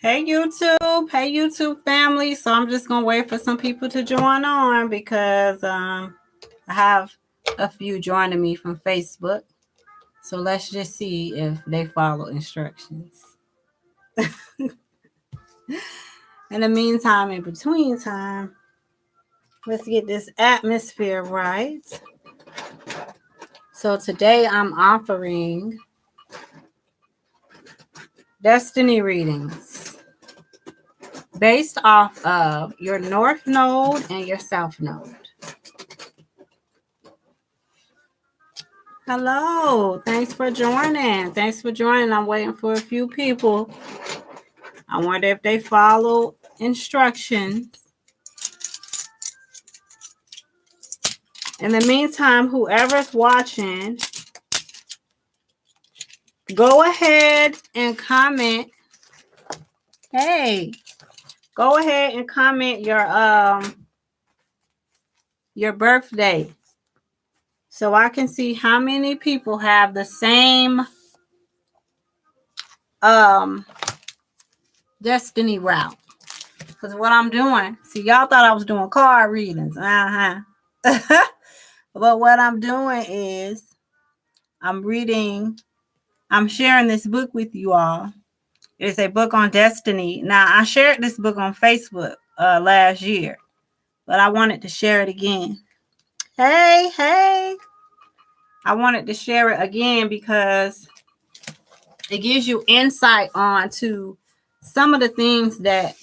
Hey YouTube family. So I'm just gonna wait for some people to join on because I have a few joining me from Facebook. So let's just see if they follow instructions. In the meantime, in between time, let's get this atmosphere right. So today I'm offering destiny readings based off of your North Node and your South Node. Hello, thanks for joining. I'm waiting for a few people. I wonder if they follow instructions. In the meantime, whoever's watching, go ahead and comment. Hey, go ahead and comment your birthday so I can see how many people have the same destiny route. Because what I'm doing, see, y'all thought I was doing card readings. But what I'm doing is I'm sharing this book with you all. It's a book on destiny. Now, I shared this book on Facebook last year, but I wanted to share it again. Hey. I wanted to share it again because it gives you insight on to some of the things that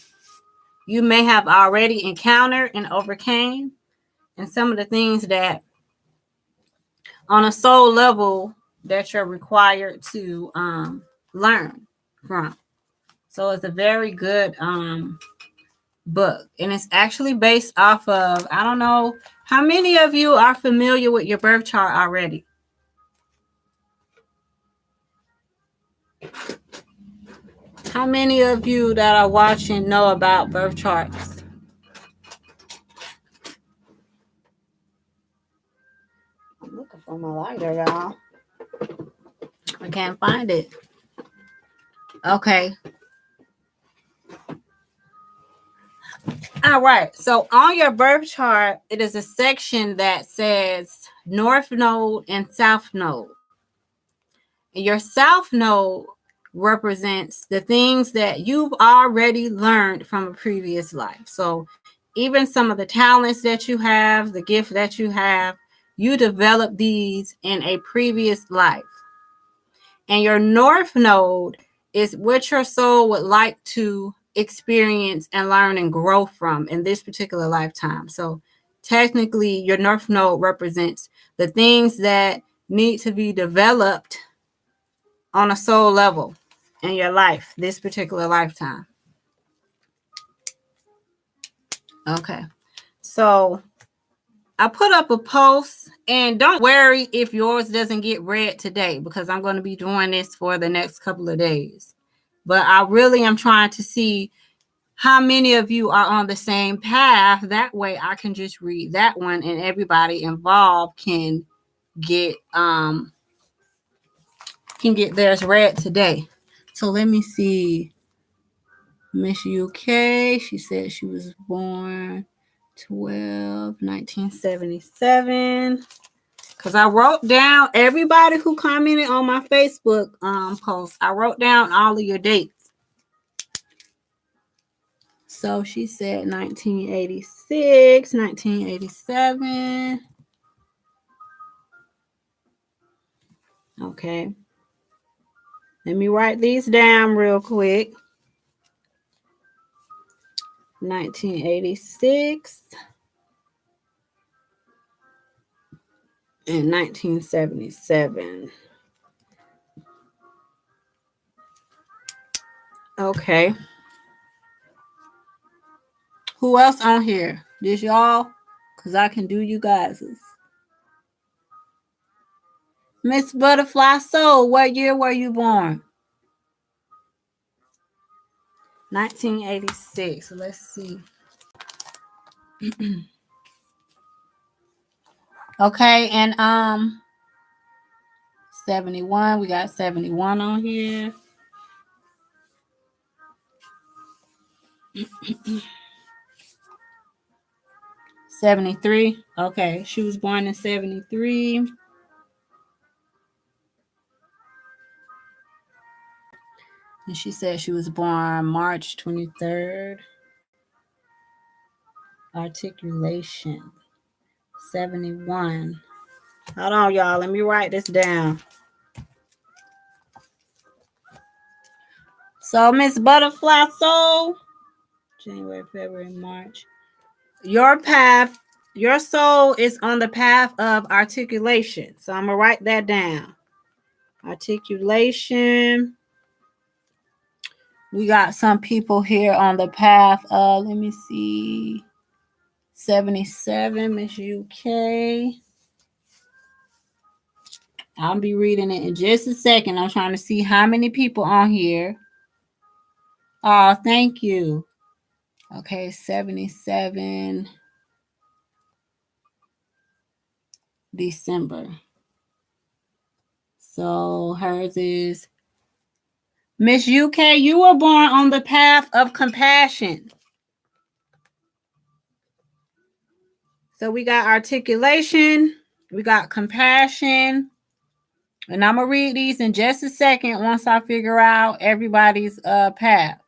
you may have already encountered and overcame, and some of the things that on a soul level that you're required to learn from. So it's a very good book, and it's actually based off of, I don't know how many of you are familiar with your birth chart already. How many of you that are watching know about birth charts? I'm looking for my lighter, y'all. I can't find it. Okay. All right. So on your birth chart, it is a section that says North Node and South Node. And your South Node represents the things that you've already learned from a previous life. So even some of the talents that you have, the gift that you have, you developed these in a previous life. And your North Node is what your soul would like to experience and learn and grow from in this particular lifetime. So technically, your North Node represents the things that need to be developed on a soul level in your life, this particular lifetime. Okay. So I put up a post, and don't worry if yours doesn't get read today, because I'm going to be doing this for the next couple of days. But I really am trying to see how many of you are on the same path. That way I can just read that one and everybody involved can get theirs read today. So let me see. Miss UK, she said she was born 1977. Because I wrote down everybody who commented on my Facebook post. I wrote down all of your dates. So she said 1986, 1987. Okay. Let me write these down real quick. 1986 and 1977. Okay. Who else on here? This y'all? Because I can do you guys's. Miss Butterfly Soul, what year were you born? 1986. Let's see. Okay, and 71. We got 71 on here. '73. Okay, she was born in '73. And she said she was born March 23rd. Articulation 71. Hold on, y'all. Let me write this down. So, Miss Butterfly Soul, January, February, March. Your path, your soul is on the path of articulation. So, I'm going to write that down. Articulation. We got some people here on the path of, let me see, 77, Miss UK. I'll be reading it in just a second. I'm trying to see how many people on here. Oh, thank you. Okay, 77 December. So hers is Miss UK. You were born on the path of compassion. So we got articulation, we got compassion, and I'm gonna read these in just a second once I figure out everybody's path.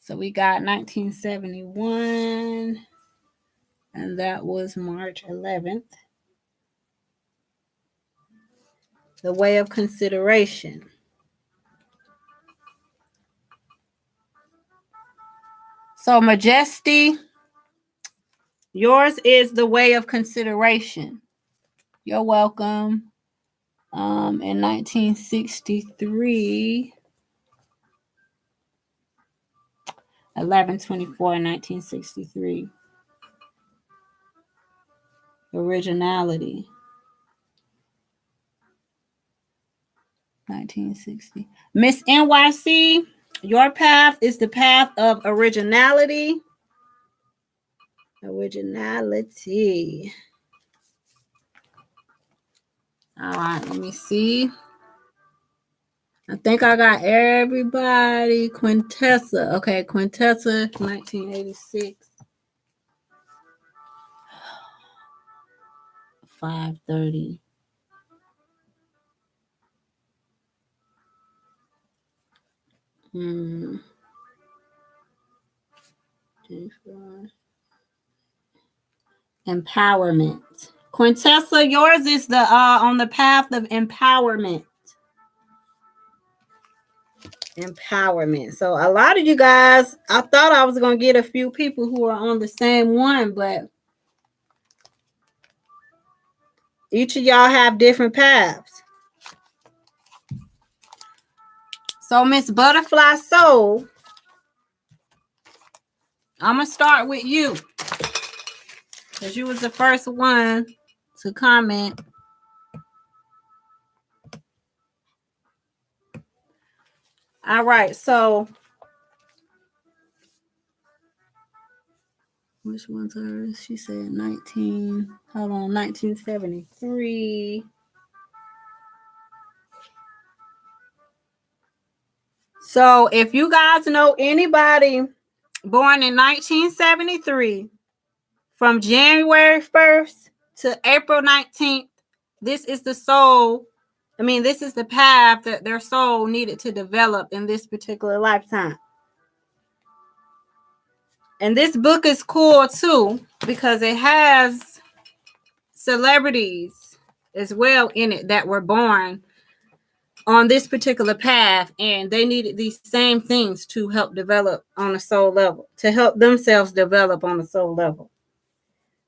So we got 1971, and that was March 11th. The way of consideration. So Majesty, yours is the way of consideration. You're welcome. In 1963, 11/24 in 1963. Originality. 1960. Miss NYC, your path is the path of originality. Originality. All right, let me see. I think I got everybody. Quintessa. Okay, Quintessa, 1986. 5:30. Empowerment. Quintessa, yours is the on the path of empowerment. Empowerment. So a lot of you guys, I thought I was going to get a few people who are on the same one, but each of y'all have different paths. So Miss Butterfly Soul, I'm going to start with you because you was the first one to comment. All right, so which one's hers? She said 1973. So if you guys know anybody born in 1973, from January 1st to April 19th, this is the soul. This is the path that their soul needed to develop in this particular lifetime. And this book is cool too because it has celebrities as well in it that were born on this particular path, and they needed these same things to help develop on a soul level, to help themselves develop on a soul level.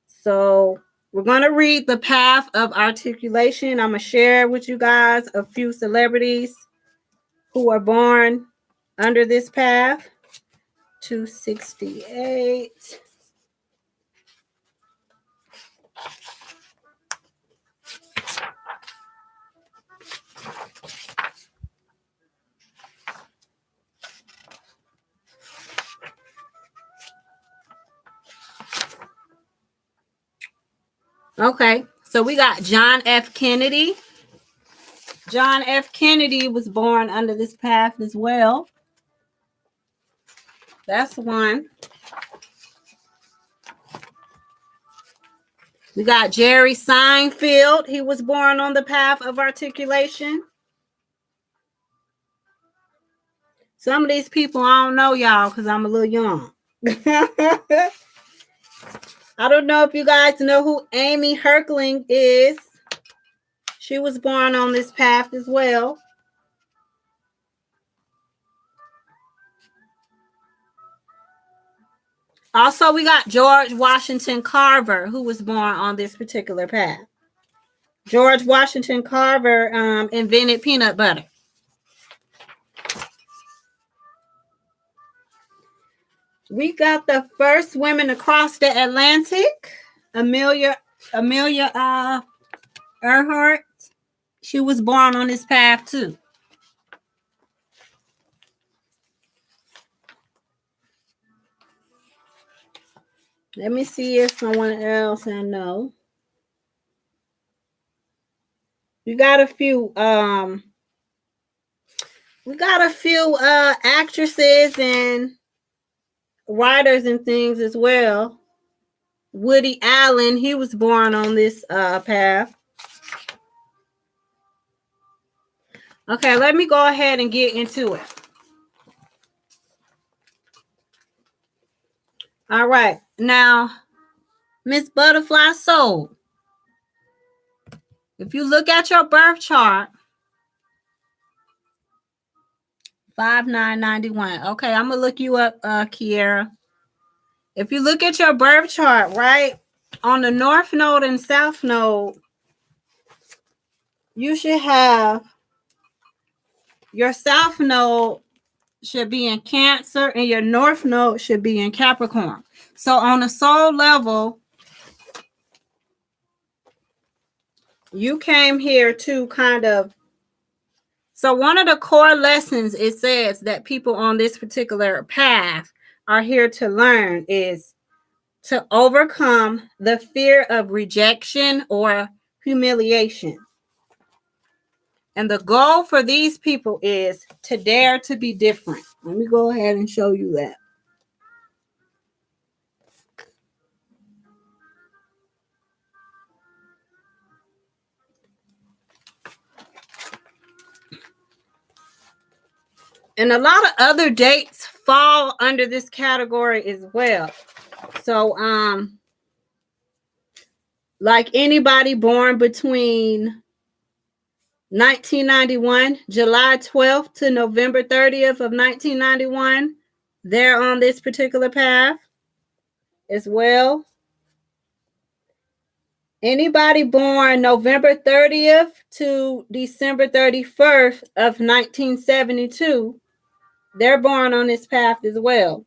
So we're going to read the path of articulation. I'm going to share with you guys a few celebrities who are born under this path. 268. Okay, so we got John F. Kennedy. John F. Kennedy was born under this path as well. That's one. We got Jerry Seinfeld. He was born on the path of articulation. Some of these people I don't know, y'all, because I'm a little young. I don't know if you guys know who Amy Herkling is. She was born on this path as well. Also, we got George Washington Carver, who was born on this particular path. George Washington Carver invented peanut butter. We got the first women to cross the Atlantic, Amelia Earhart. She was born on this path too. Let me see if someone else I know. We got a few actresses and writers and things as well. Woody Allen, he was born on this path. Okay, let me go ahead and get into it. All right. Now, Miss Butterfly Soul, if you look at your birth chart, 5991. Okay, I'm going to look you up, Kiera. If you look at your birth chart, right, on the North Node and South Node, you should have your South Node should be in Cancer and your North Node should be in Capricorn. So on the soul level, you came here to kind of, so one of the core lessons it says that people on this particular path are here to learn is to overcome the fear of rejection or humiliation. And the goal for these people is to dare to be different. Let me go ahead and show you that. And a lot of other dates fall under this category as well. So, like anybody born between 1991, July 12th to November 30th of 1991, they're on this particular path as well. Anybody born November 30th to December 31st of 1972, they're born on this path as well.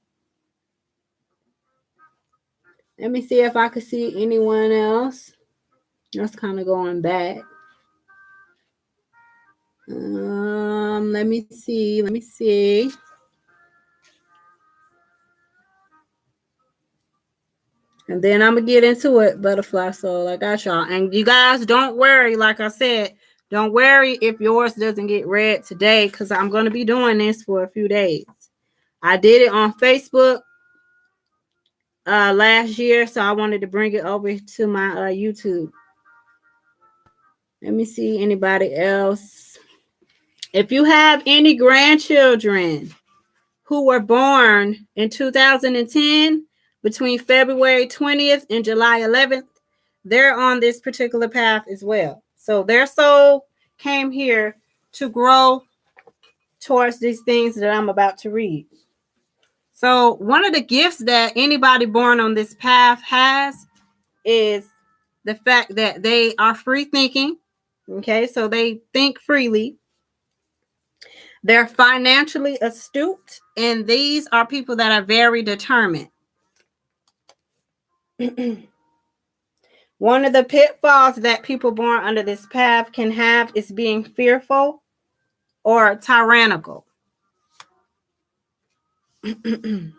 Let me see if I could see anyone else. That's kind of going back. Let me see. And then I'm going to get into it, Butterfly Soul. I got y'all. And you guys, don't worry. Like I said, don't worry if yours doesn't get read today because I'm going to be doing this for a few days. I did it on Facebook last year, so I wanted to bring it over to my YouTube. Let me see anybody else. If you have any grandchildren who were born in 2010, between February 20th and July 11th, they're on this particular path as well. So their soul came here to grow towards these things that I'm about to read. So one of the gifts that anybody born on this path has is the fact that they are free thinking. Okay, so they think freely. They're financially astute, and these are people that are very determined. One of the pitfalls that people born under this path can have is being fearful or tyrannical. So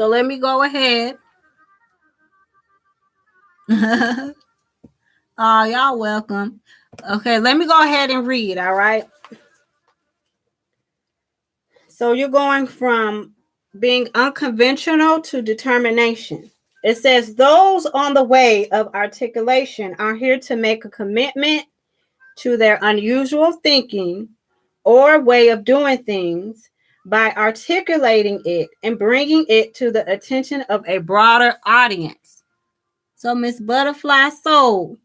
let me go ahead. Oh, y'all welcome. Okay, let me go ahead and read, all right? So you're going from being unconventional to determination. It says those on the way of articulation are here to make a commitment to their unusual thinking or way of doing things by articulating it and bringing it to the attention of a broader audience. So, Miss Butterfly Soul,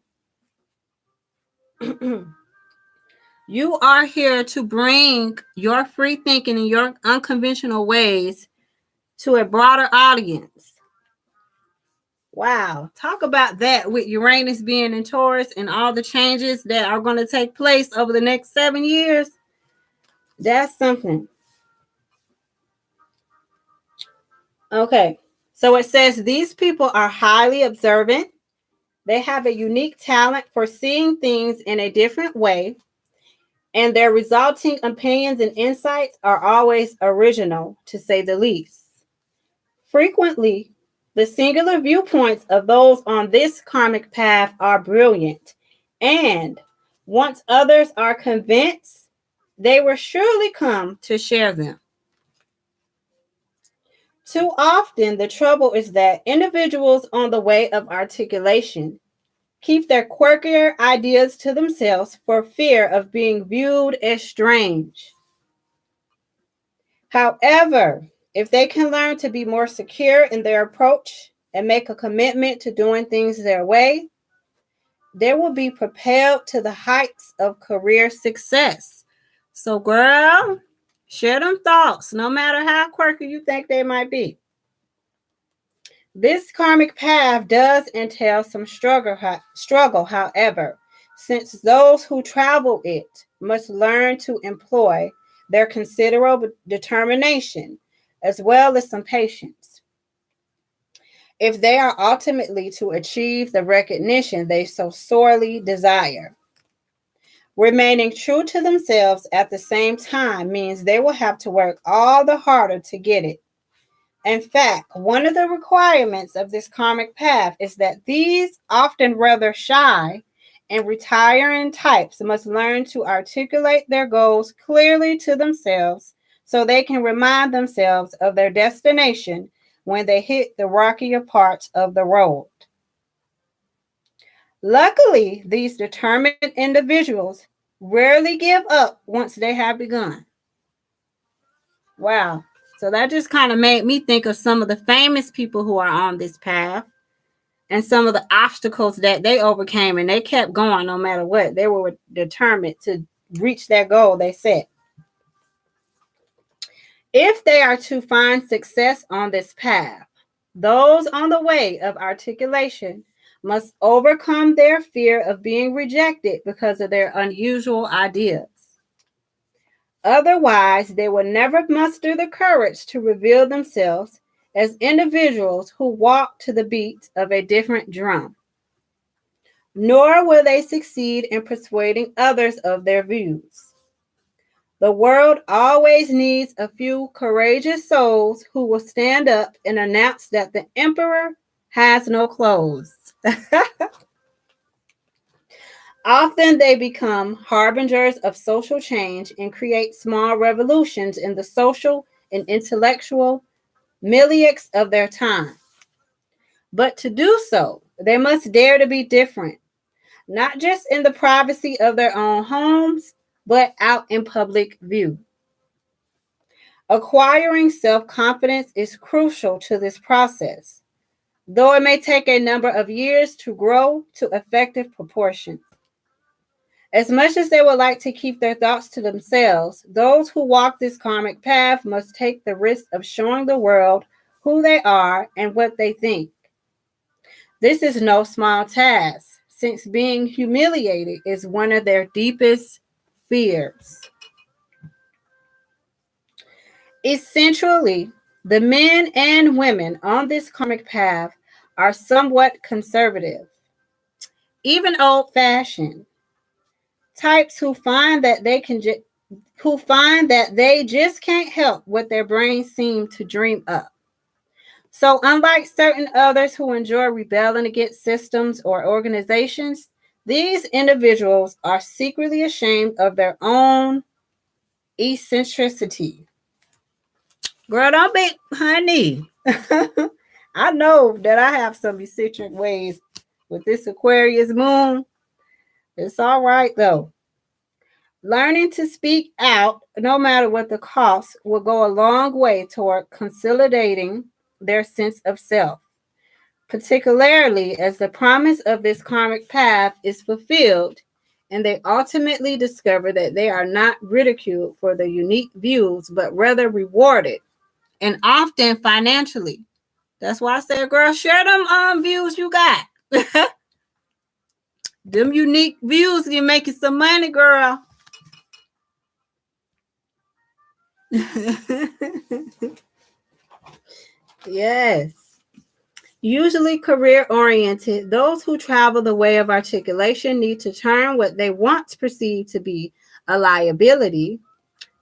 you are here to bring your free thinking and your unconventional ways to a broader audience. Wow. Talk about that with Uranus being in Taurus and all the changes that are going to take place over the next 7 years. That's something. Okay. So it says these people are highly observant. They have a unique talent for seeing things in a different way, and their resulting opinions and insights are always original, to say the least. Frequently, the singular viewpoints of those on this karmic path are brilliant, and once others are convinced, they will surely come to share them. Too often, the trouble is that individuals on the way of articulation keep their quirkier ideas to themselves for fear of being viewed as strange. However, if they can learn to be more secure in their approach and make a commitment to doing things their way, they will be propelled to the heights of career success. So, girl, share them thoughts, no matter how quirky you think they might be. This karmic path does entail some struggle, however, since those who travel it must learn to employ their considerable determination as well as some patience if they are ultimately to achieve the recognition they so sorely desire. Remaining true to themselves at the same time means they will have to work all the harder to get it. In fact, one of the requirements of this karmic path is that these often rather shy and retiring types must learn to articulate their goals clearly to themselves so they can remind themselves of their destination when they hit the rockier parts of the road. Luckily, these determined individuals rarely give up once they have begun. Wow. So that just kind of made me think of some of the famous people who are on this path and some of the obstacles that they overcame, and they kept going no matter what. They were determined to reach that goal they set. If they are to find success on this path, those on the way of articulation must overcome their fear of being rejected because of their unusual ideas. Otherwise, they will never muster the courage to reveal themselves as individuals who walk to the beat of a different drum. Nor will they succeed in persuading others of their views. The world always needs a few courageous souls who will stand up and announce that the emperor has no clothes. Often they become harbingers of social change and create small revolutions in the social and intellectual milieux of their time. But to do so, they must dare to be different, not just in the privacy of their own homes, but out in public view. Acquiring self-confidence is crucial to this process, though it may take a number of years to grow to effective proportions. As much as they would like to keep their thoughts to themselves, those who walk this karmic path must take the risk of showing the world who they are and what they think. This is no small task, since being humiliated is one of their deepest fears. Essentially, the men and women on this karmic path are somewhat conservative, even old-fashioned types who find that they just can't help what their brains seem to dream up. So unlike certain others who enjoy rebelling against systems or organizations, these individuals are secretly ashamed of their own eccentricity. Girl, don't be, honey. I know that I have some eccentric ways with this Aquarius moon. It's all right though. Learning to speak out, no matter what the cost, will go a long way toward consolidating their sense of self, particularly as the promise of this karmic path is fulfilled and they ultimately discover that they are not ridiculed for their unique views, but rather rewarded, and often financially. That's why I said, girl, share them views you got. Them unique views can make you some money, girl. Yes. Usually career oriented, those who travel the way of articulation need to turn what they once perceived to be a liability,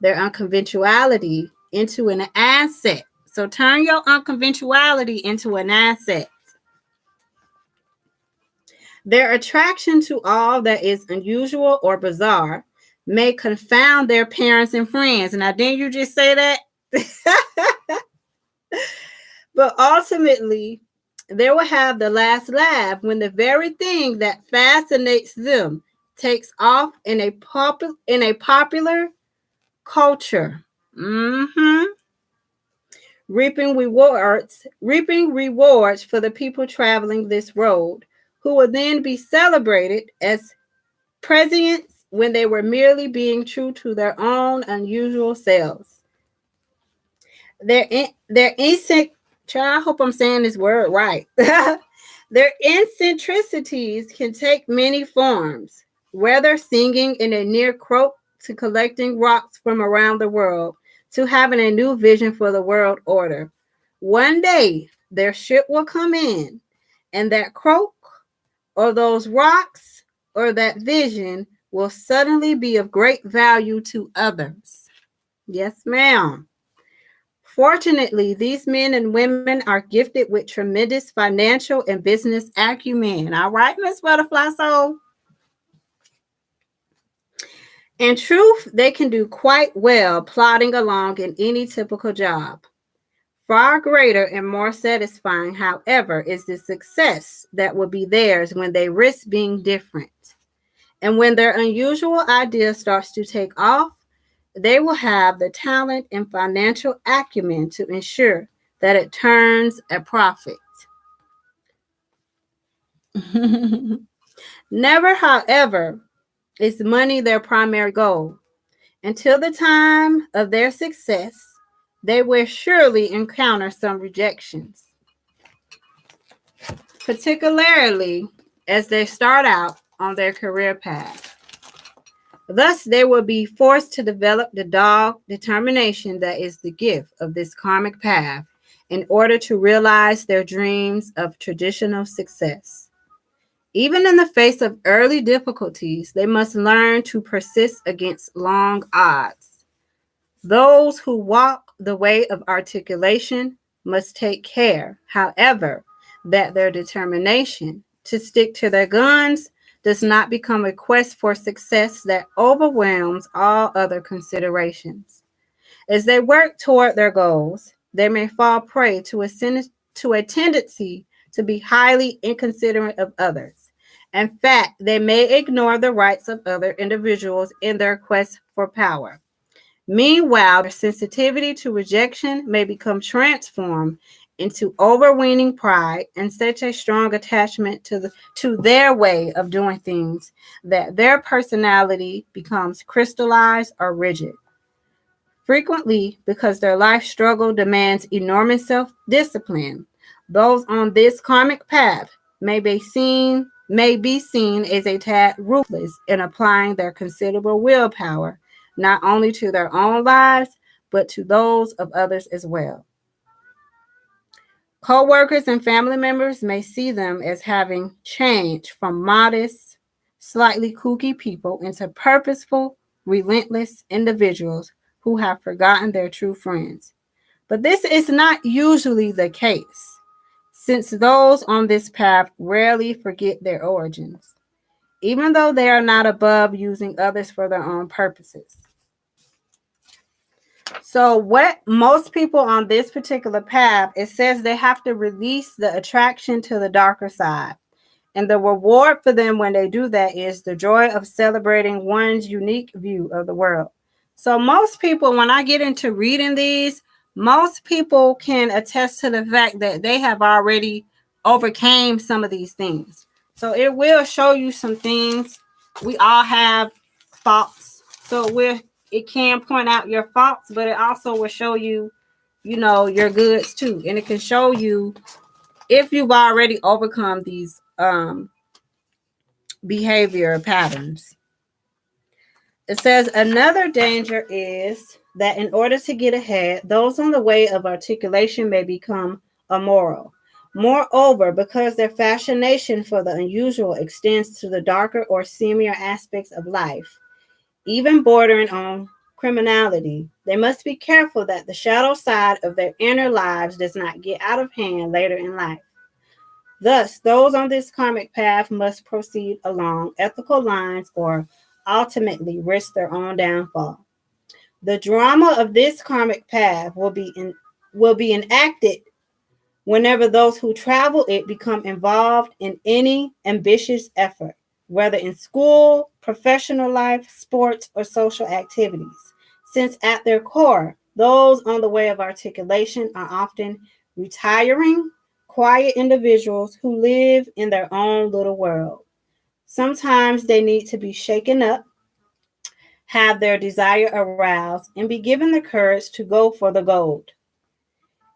their unconventionality, into an asset. So turn your unconventionality into an asset. Their attraction to all that is unusual or bizarre may confound their parents and friends. Now, didn't you just say that? But ultimately, they will have the last laugh when the very thing that fascinates them takes off in a popular culture. Mm-hmm. Reaping rewards for the people traveling this road, who will then be celebrated as presidents when they were merely being true to their own unusual selves. Their I hope I'm saying this word right. Their eccentricities can take many forms, whether singing in a near croak to collecting rocks from around the world to having a new vision for the world order. One day, their ship will come in, and that croak or those rocks or that vision will suddenly be of great value to others. Yes, ma'am. Fortunately, these men and women are gifted with tremendous financial and business acumen. All right, Miss Butterfly Soul. In truth, they can do quite well plodding along in any typical job. Far greater and more satisfying, however, is the success that will be theirs when they risk being different. And when their unusual idea starts to take off, they will have the talent and financial acumen to ensure that it turns a profit. Never, however, is money their primary goal. Until the time of their success, they will surely encounter some rejections, particularly as they start out on their career path. Thus, they will be forced to develop the dogged determination that is the gift of this karmic path in order to realize their dreams of traditional success. Even in the face of early difficulties, they must learn to persist against long odds. Those who walk the way of articulation must take care, however, that their determination to stick to their guns does not become a quest for success that overwhelms all other considerations. As they work toward their goals, they may fall prey to a tendency to be highly inconsiderate of others. In fact, they may ignore the rights of other individuals in their quest for power. Meanwhile, their sensitivity to rejection may become transformed into overweening pride and such a strong attachment to their way of doing things that their personality becomes crystallized or rigid. Frequently, because their life struggle demands enormous self-discipline, those on this karmic path may be seen as a tad ruthless in applying their considerable willpower not only to their own lives, but to those of others as well. Co-workers and family members may see them as having changed from modest, slightly kooky people into purposeful, relentless individuals who have forgotten their true friends. But this is not usually the case, since those on this path rarely forget their origins, even though they are not above using others for their own purposes. So what most people on this particular path, it says they have to release the attraction to the darker side. And the reward for them when they do that is the joy of celebrating one's unique view of the world. So most people, when I get into reading these, most people can attest to the fact that they have already overcame some of these things. So it will show you some things. We all have faults. So it can point out your faults, but it also will show you, your goods too. And it can show you if you've already overcome these behavior patterns. It says another danger is that in order to get ahead, those on the way of articulation may become immoral. Moreover, because their fascination for the unusual extends to the darker or seamier aspects of life, even bordering on criminality, they must be careful that the shadow side of their inner lives does not get out of hand later in life. Thus, those on this karmic path must proceed along ethical lines or ultimately risk their own downfall. The drama of this karmic path will be enacted whenever those who travel it become involved in any ambitious effort, whether in school, professional life, sports, or social activities, since at their core, those on the way of articulation are often retiring, quiet individuals who live in their own little world. Sometimes they need to be shaken up, have their desire aroused, and be given the courage to go for the gold.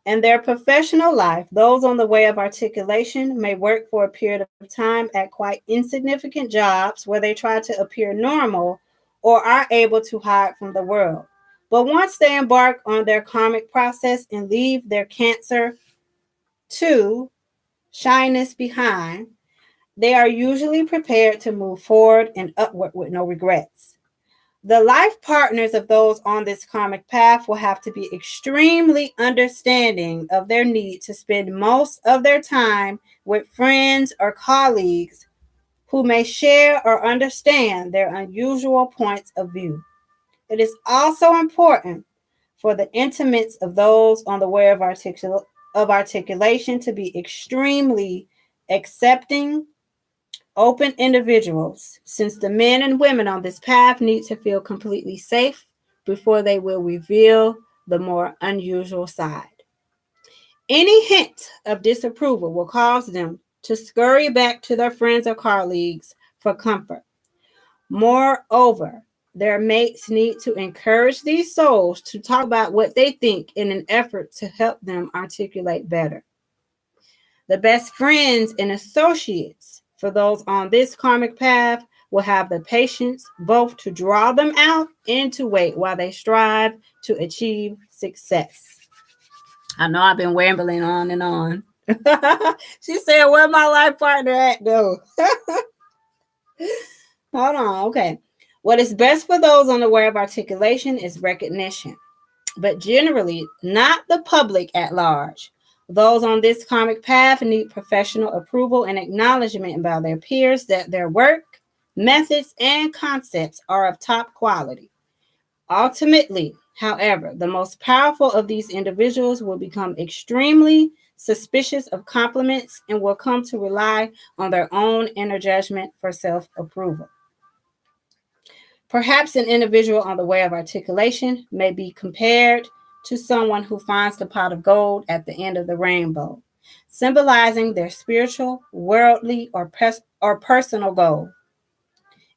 In their professional life, those on the way of articulation may work for a period of time at quite insignificant jobs where they try to appear normal or are able to hide from the world. But once they embark on their karmic process and leave their cancer to shyness behind, they are usually prepared to move forward and upward with no regrets. The life partners of those on this karmic path will have to be extremely understanding of their need to spend most of their time with friends or colleagues who may share or understand their unusual points of view. It is also important for the intimates of those on the way of articulation to be extremely accepting, open individuals, since the men and women on this path need to feel completely safe before they will reveal the more unusual side. Any hint of disapproval will cause them to scurry back to their friends or colleagues for comfort. Moreover, their mates need to encourage these souls to talk about what they think in an effort to help them articulate better. The best friends and associates for those on this karmic path will have the patience both to draw them out and to wait while they strive to achieve success. I know I've been rambling on and on. She said, where my life partner at though? Hold on. Okay. What is best for those on the way of articulation is recognition, but generally not the public at large. Those on this karmic path need professional approval and acknowledgement by their peers that their work, methods, and concepts are of top quality. Ultimately, however, the most powerful of these individuals will become extremely suspicious of compliments and will come to rely on their own inner judgment for self-approval. Perhaps an individual on the way of articulation may be compared to someone who finds the pot of gold at the end of the rainbow, symbolizing their spiritual, worldly, or personal goal.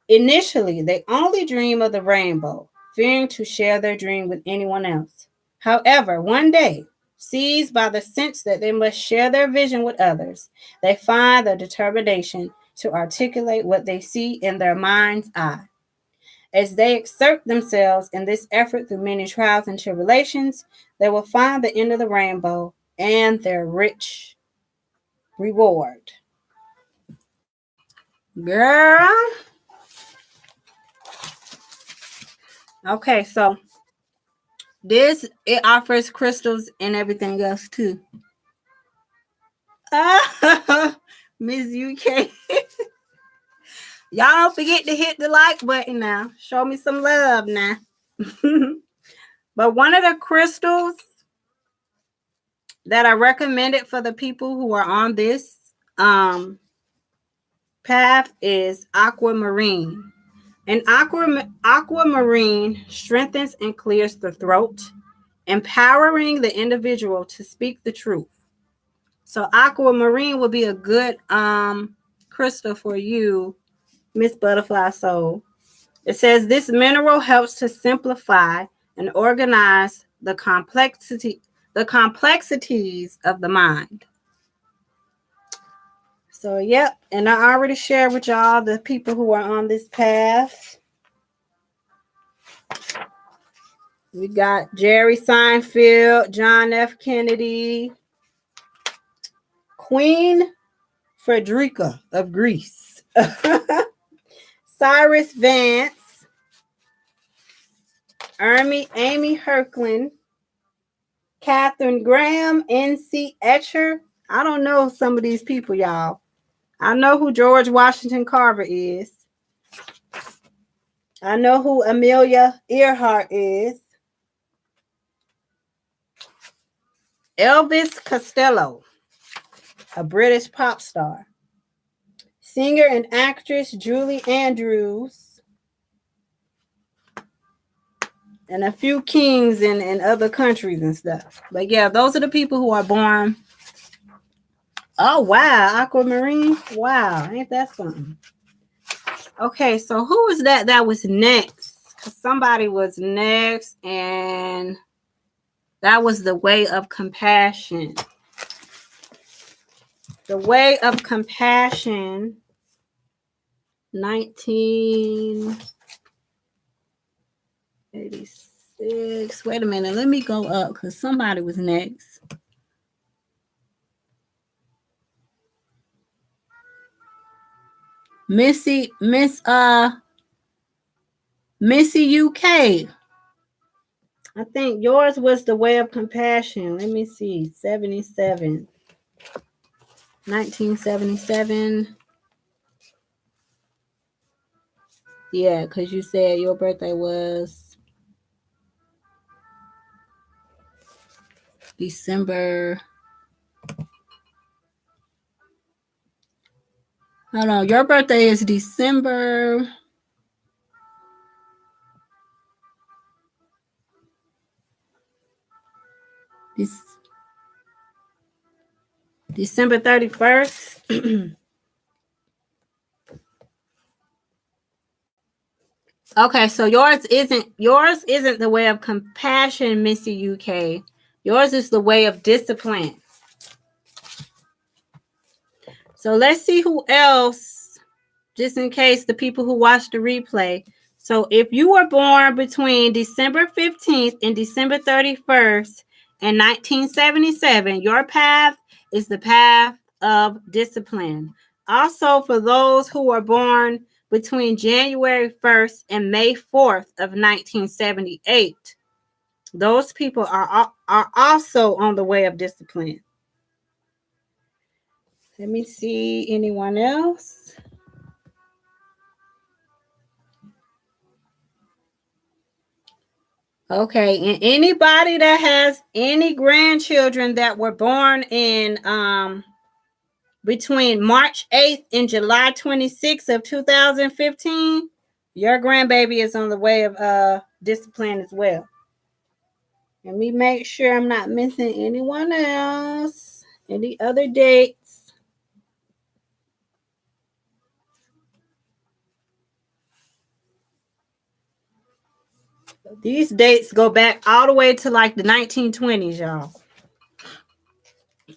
Initially, they only dream of the rainbow, fearing to share their dream with anyone else. However, one day, seized by the sense that they must share their vision with others, they find the determination to articulate what they see in their mind's eye. As they exert themselves in this effort through many trials and tribulations, they will find the end of the rainbow and their rich reward. Girl. Okay, so it offers crystals and everything else too. Miss UK. Y'all don't forget to hit the like button now. Show me some love now. But one of the crystals that I recommended for the people who are on this path is aquamarine. And aquamarine strengthens and clears the throat, empowering the individual to speak the truth. So aquamarine would be a good crystal for you, Miss Butterfly Soul. It says this mineral helps to simplify and organize the complexities of the mind. So, yep. And I already shared with y'all the people who are on this path. We got Jerry Seinfeld, John F. Kennedy, Queen Frederica of Greece, Cyrus Vance, Amy Herklin, Catherine Graham, N.C. Etcher. I don't know some of these people, y'all. I know who George Washington Carver is. I know who Amelia Earhart is. Elvis Costello, a British pop star. Singer and actress Julie Andrews. And a few kings in other countries and stuff. But yeah, those are the people who are born. Oh, wow. Aquamarine. Wow. Ain't that something? Okay, so who was that was next? Somebody was next, and that was the way of compassion. The way of compassion, 1986. Wait a minute. Let me go up because somebody was next. Missy UK. I think yours was the way of compassion. Let me see. 77. 1977. Yeah, because you said your birthday was December. Hold on. Your birthday is December. December 31st. Okay, so yours isn't the way of compassion, Missy UK. Yours is the way of discipline. So let's see who else, just in case the people who watch the replay. So if you were born between December 15th and December 31st in 1977, your path is the path of discipline. Also, for those who were born between January 1st and May 4th of 1978, those people are also on the way of discipline. Let me see anyone else. Okay, and anybody that has any grandchildren that were born in between March 8th and July 26th of 2015, your grandbaby is on the way of discipline as well. Let me make sure I'm not missing anyone else. Any other dates? These dates go back all the way to like the 1920s, y'all.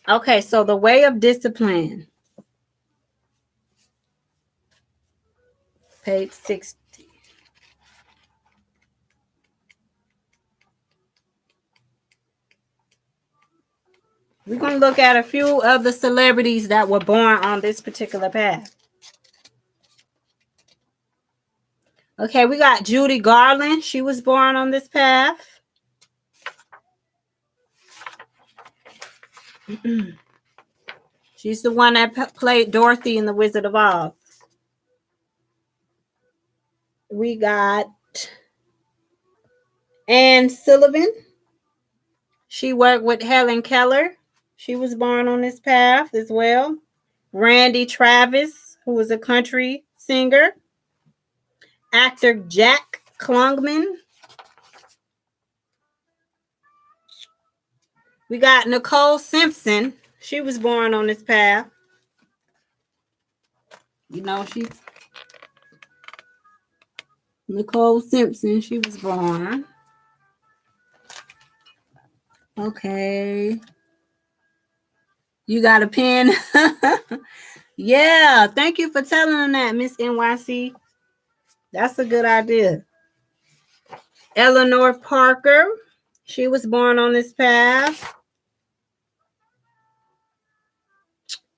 Okay, so the way of discipline. Page 60. We're going to look at a few of the celebrities that were born on this particular path. Okay, we got Judy Garland. She was born on this path. She's the one that played Dorothy in The Wizard of Oz. We got Anne Sullivan. She worked with Helen Keller. She was born on this path as well. Randy Travis, who was a country singer. Actor Jack Klugman. We got Nicole Simpson. She was born on this path. You know, she's Nicole Simpson. She was born. Okay. You got a pen? Yeah. Thank you for telling them that, Miss NYC. That's a good idea. Eleanor Parker. She was born on this path.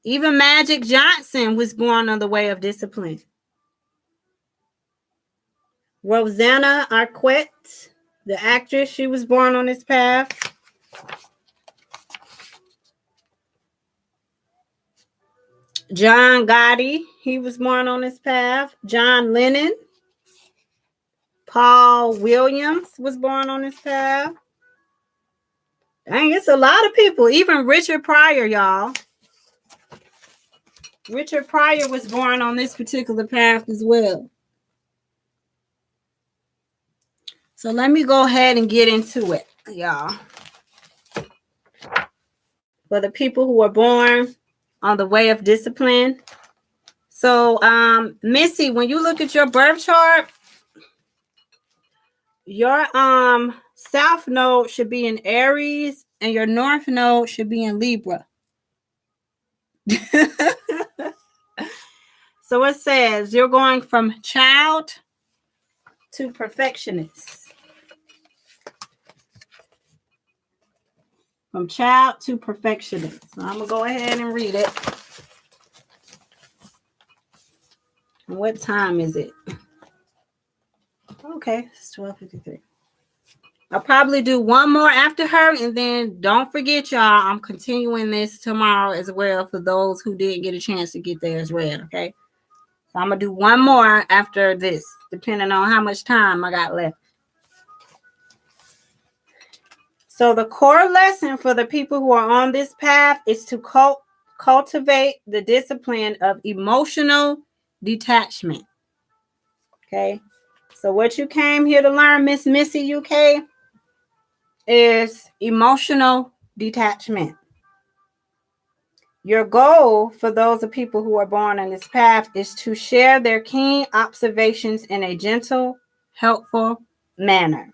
Even Magic Johnson was born on the way of discipline. Rosanna Arquette, the actress, she was born on this path. John Gotti, he was born on this path. John Lennon. Paul Williams was born on this path. Dang, it's a lot of people. Even Richard Pryor, y'all. Richard Pryor was born on this particular path as well. So let me go ahead and get into it, y'all. For the people who are born on the way of discipline. So, Missy, when you look at your birth chart, your south node should be in Aries and your north node should be in Libra. So it says you're going from child to perfectionist. From child to perfectionist. So I'm going to go ahead and read it. What time is it? Okay, it's 12:53. I'll probably do one more after her, and then don't forget, y'all, I'm continuing this tomorrow as well for those who didn't get a chance to get theirs read, okay? So I'm going to do one more after this, depending on how much time I got left. So the core lesson for the people who are on this path is to cultivate the discipline of emotional detachment. Okay. So what you came here to learn, Miss Missy UK, is emotional detachment. Your goal for those of people who are born on this path is to share their keen observations in a gentle, helpful manner.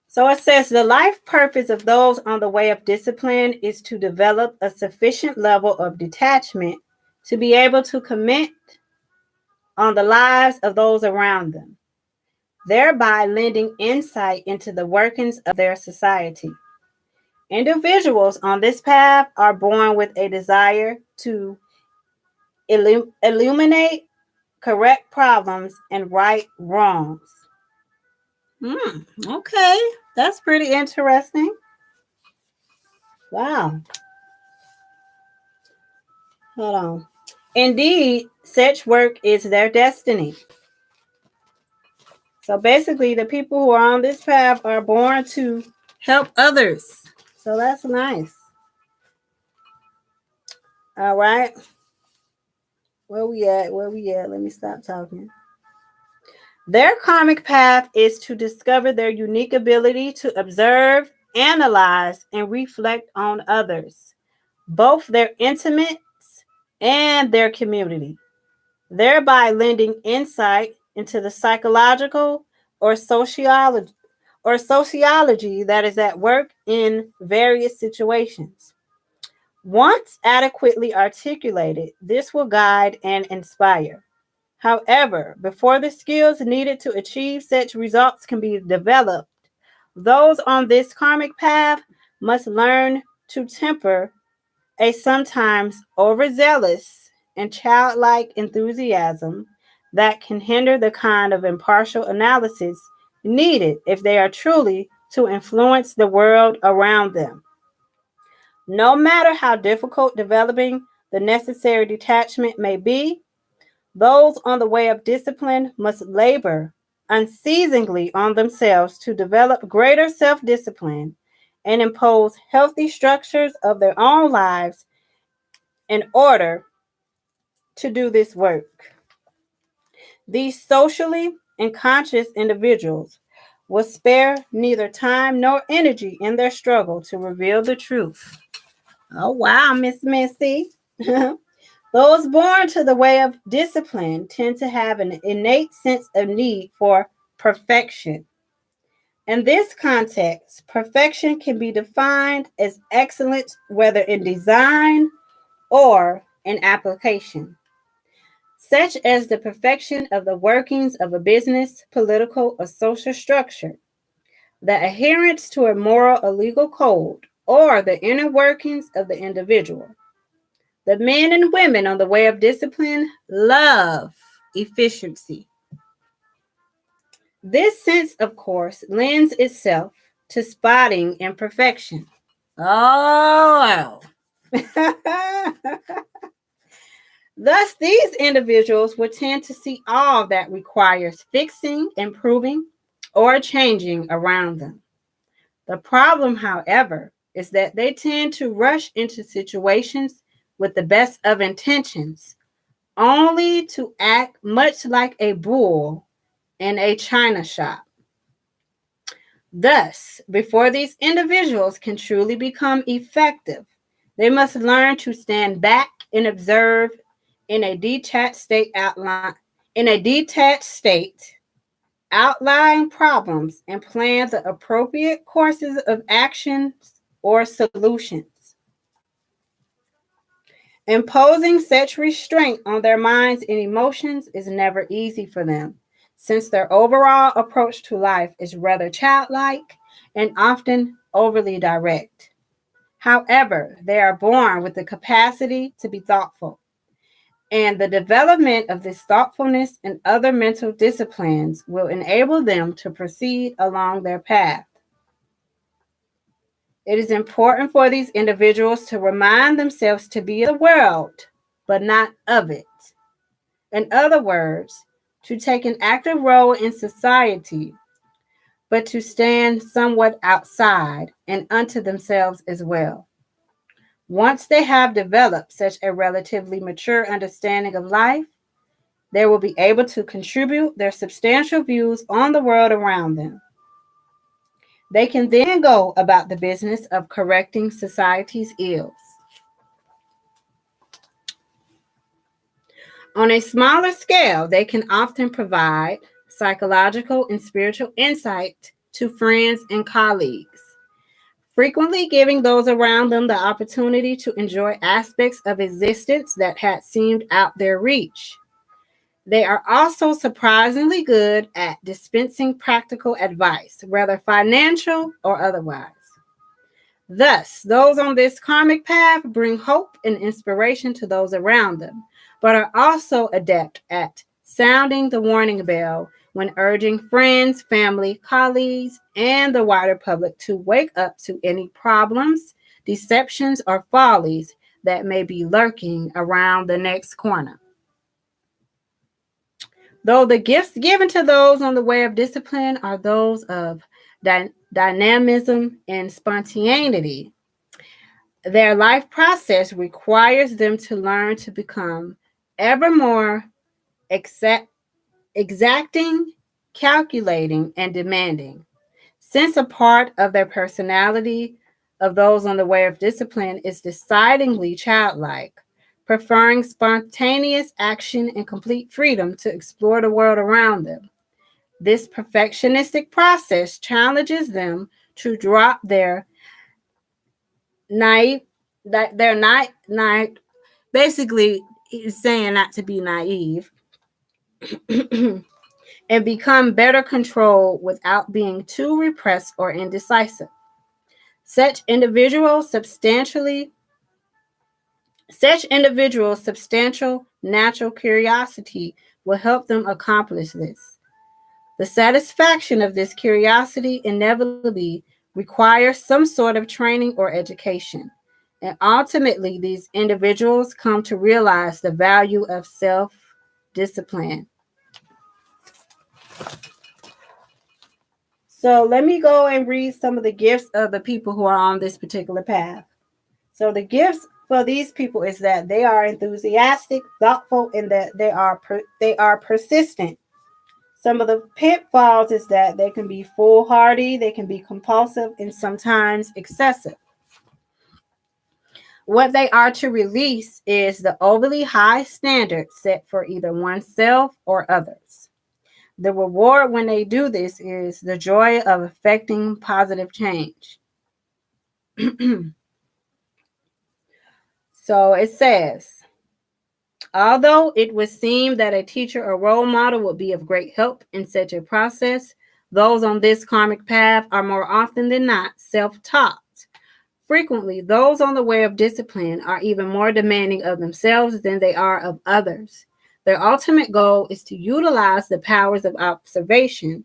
So it says the life purpose of those on the way of discipline is to develop a sufficient level of detachment to be able to comment on the lives of those around them, thereby lending insight into the workings of their society. Individuals on this path are born with a desire to illuminate, correct problems, and right wrongs. Okay, that's pretty interesting. Wow. Hold on. Indeed, such work is their destiny. So basically, the people who are on this path are born to help others. So that's nice. All right. Where we at? Let me stop talking. Their karmic path is to discover their unique ability to observe, analyze, and reflect on others, both their intimates and their community, thereby lending insight into the psychological or sociology that is at work in various situations. Once adequately articulated, this will guide and inspire. However, before the skills needed to achieve such results can be developed, those on this karmic path must learn to temper a sometimes overzealous and childlike enthusiasm that can hinder the kind of impartial analysis needed if they are truly to influence the world around them. No matter how difficult developing the necessary detachment may be, those on the way of discipline must labor unceasingly on themselves to develop greater self-discipline and impose healthy structures of their own lives in order to do this work. These socially unconscious individuals will spare neither time nor energy in their struggle to reveal the truth. Oh, wow, Miss Missy. Those born to the way of discipline tend to have an innate sense of need for perfection. In this context, perfection can be defined as excellence whether in design or in application, such as the perfection of the workings of a business, political, or social structure, the adherence to a moral or legal code, or the inner workings of the individual. The men and women on the way of discipline love efficiency. This sense, of course, lends itself to spotting imperfection. Oh, thus, these individuals will tend to see all that requires fixing, improving, or changing around them. The problem, however, is that they tend to rush into situations with the best of intentions, only to act much like a bull in a china shop. Thus, before these individuals can truly become effective, they must learn to stand back and observe in a detached state outline problems and plan the appropriate courses of actions or solutions. Imposing such restraint on their minds and emotions is never easy for them, since their overall approach to life is rather childlike and often overly direct. However, they are born with the capacity to be thoughtful, and the development of this thoughtfulness and other mental disciplines will enable them to proceed along their path. It is important for these individuals to remind themselves to be in the world, but not of it. In other words, to take an active role in society, but to stand somewhat outside and unto themselves as well. Once they have developed such a relatively mature understanding of life, they will be able to contribute their substantial views on the world around them. They can then go about the business of correcting society's ills. On a smaller scale, they can often provide psychological and spiritual insight to friends and colleagues, frequently giving those around them the opportunity to enjoy aspects of existence that had seemed out their reach. They are also surprisingly good at dispensing practical advice, whether financial or otherwise. Thus, those on this karmic path bring hope and inspiration to those around them, but are also adept at sounding the warning bell when urging friends, family, colleagues, and the wider public to wake up to any problems, deceptions, or follies that may be lurking around the next corner. Though the gifts given to those on the way of discipline are those of dynamism and spontaneity, their life process requires them to learn to become ever more exacting, calculating, and demanding. Since a part of their personality of those on the way of discipline is decidedly childlike, preferring spontaneous action and complete freedom to explore the world around them. This perfectionistic process challenges them to drop naive, their naive, basically is saying not to be naive, and become better controlled without being too repressed or indecisive. Such individuals' substantial natural curiosity will help them accomplish this. The satisfaction of this curiosity inevitably requires some sort of training or education. And ultimately, these individuals come to realize the value of self-discipline. So let me go and read some of the gifts of the people who are on this particular path. So the gifts for these people is that they are enthusiastic, thoughtful, and that they are persistent. Some of the pitfalls is that they can be foolhardy, they can be compulsive, and sometimes excessive. What they are to release is the overly high standards set for either oneself or others. The reward when they do this is the joy of effecting positive change. So it says, although it would seem that a teacher or role model would be of great help in such a process, those on this karmic path are more often than not self-taught. Frequently, those on the way of discipline are even more demanding of themselves than they are of others. Their ultimate goal is to utilize the powers of observation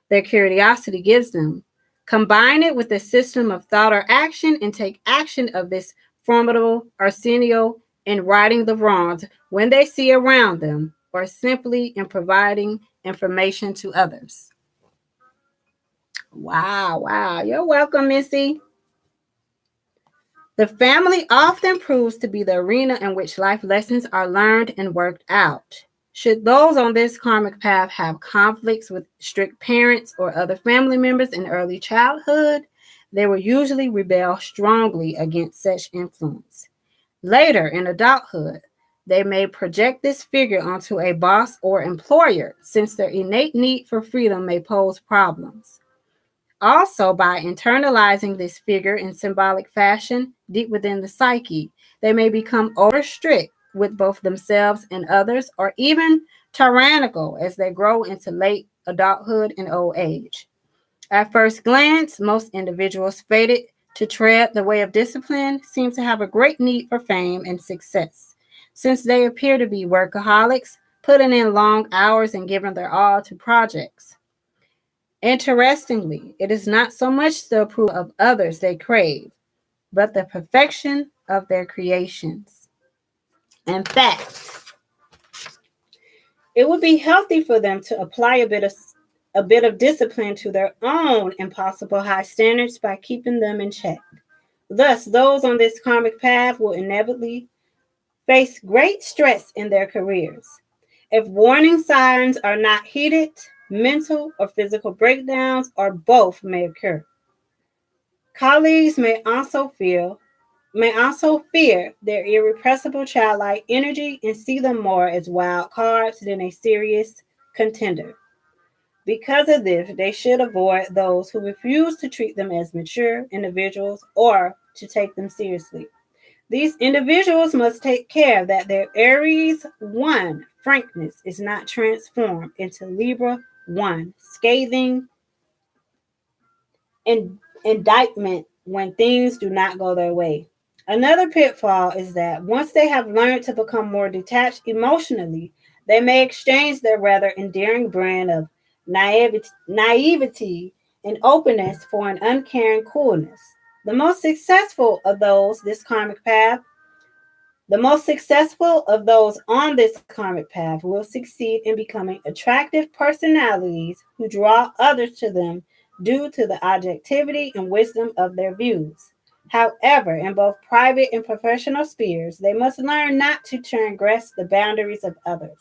their curiosity gives them, combine it with a system of thought or action, and take action of this formidable arsenal in righting the wrongs when they see around them, or simply in providing information to others. Wow, wow. You're welcome, Missy. The family often proves to be the arena in which life lessons are learned and worked out. Should those on this karmic path have conflicts with strict parents or other family members in early childhood, they will usually rebel strongly against such influence. Later in adulthood, they may project this figure onto a boss or employer, since their innate need for freedom may pose problems. Also, by internalizing this figure in symbolic fashion deep within the psyche, they may become over strict with both themselves and others, or even tyrannical as they grow into late adulthood and old age. At first glance, most individuals fated to tread the way of discipline seem to have a great need for fame and success, since they appear to be workaholics, putting in long hours and giving their all to projects. Interestingly, it is not so much the approval of others they crave, but the perfection of their creations. In fact, it would be healthy for them to apply a bit of discipline to their own impossible high standards by keeping them in check. Thus, those on this karmic path will inevitably face great stress in their careers. If warning signs are not heeded, mental or physical breakdowns or both may occur. Colleagues may also fear their irrepressible childlike energy and see them more as wild cards than a serious contender. Because of this, they should avoid those who refuse to treat them as mature individuals or to take them seriously. These individuals must take care that their Aries 1 frankness is not transformed into Libra 1 scathing indictment when things do not go their way. Another pitfall is that once they have learned to become more detached emotionally, they may exchange their rather endearing brand of naivety and openness for an uncaring coolness. The most successful of those this karmic path The most successful of those on this karmic path will succeed in becoming attractive personalities who draw others to them due to the objectivity and wisdom of their views. However, in both private and professional spheres, they must learn not to transgress the boundaries of others.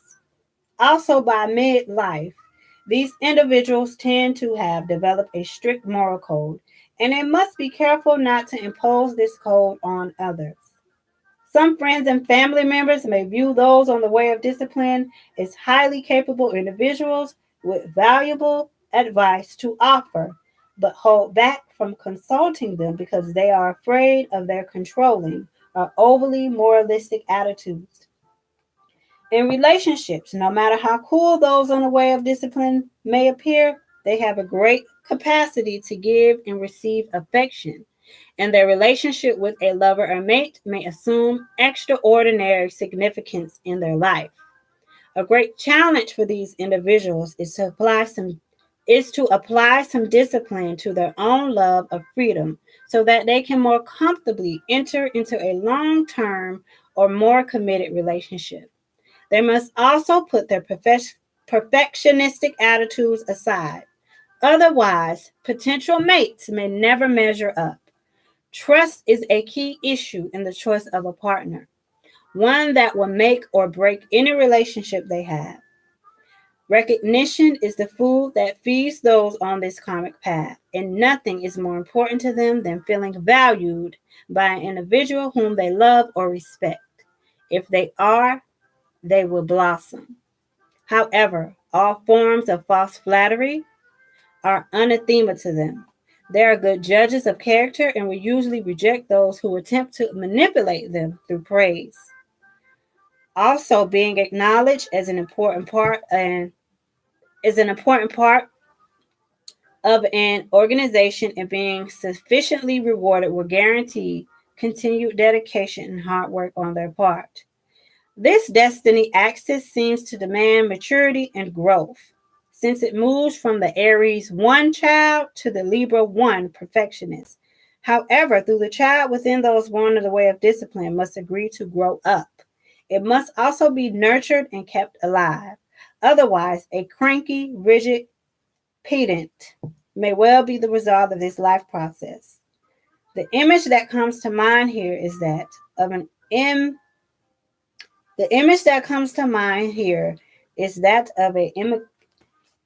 Also, by midlife, these individuals tend to have developed a strict moral code, and they must be careful not to impose this code on others. Some friends and family members may view those on the way of discipline as highly capable individuals with valuable advice to offer, but hold back from consulting them because they are afraid of their controlling or overly moralistic attitudes. In relationships, no matter how cool those on the way of discipline may appear, they have a great capacity to give and receive affection, and their relationship with a lover or mate may assume extraordinary significance in their life. A great challenge for these individuals is to apply some discipline to their own love of freedom so that they can more comfortably enter into a long-term or more committed relationship. They must also put their perfectionistic attitudes aside. Otherwise, potential mates may never measure up. Trust is a key issue in the choice of a partner, one that will make or break any relationship they have. Recognition is the food that feeds those on this karmic path, and nothing is more important to them than feeling valued by an individual whom they love or respect. If they are, they will blossom. However, all forms of false flattery are anathema to them. They are good judges of character and will usually reject those who attempt to manipulate them through praise. Also, being acknowledged as an important part and is an important part of an organization, and being sufficiently rewarded will guarantee continued dedication and hard work on their part. This destiny axis seems to demand maturity and growth, since it moves from the Aries 1 child to the Libra 1 perfectionist. However, through the child within, those born of the way of discipline must agree to grow up. It must also be nurtured and kept alive. Otherwise, a cranky, rigid pedant may well be the result of this life process. The image that comes to mind here is that of an the image that comes to mind here is that of an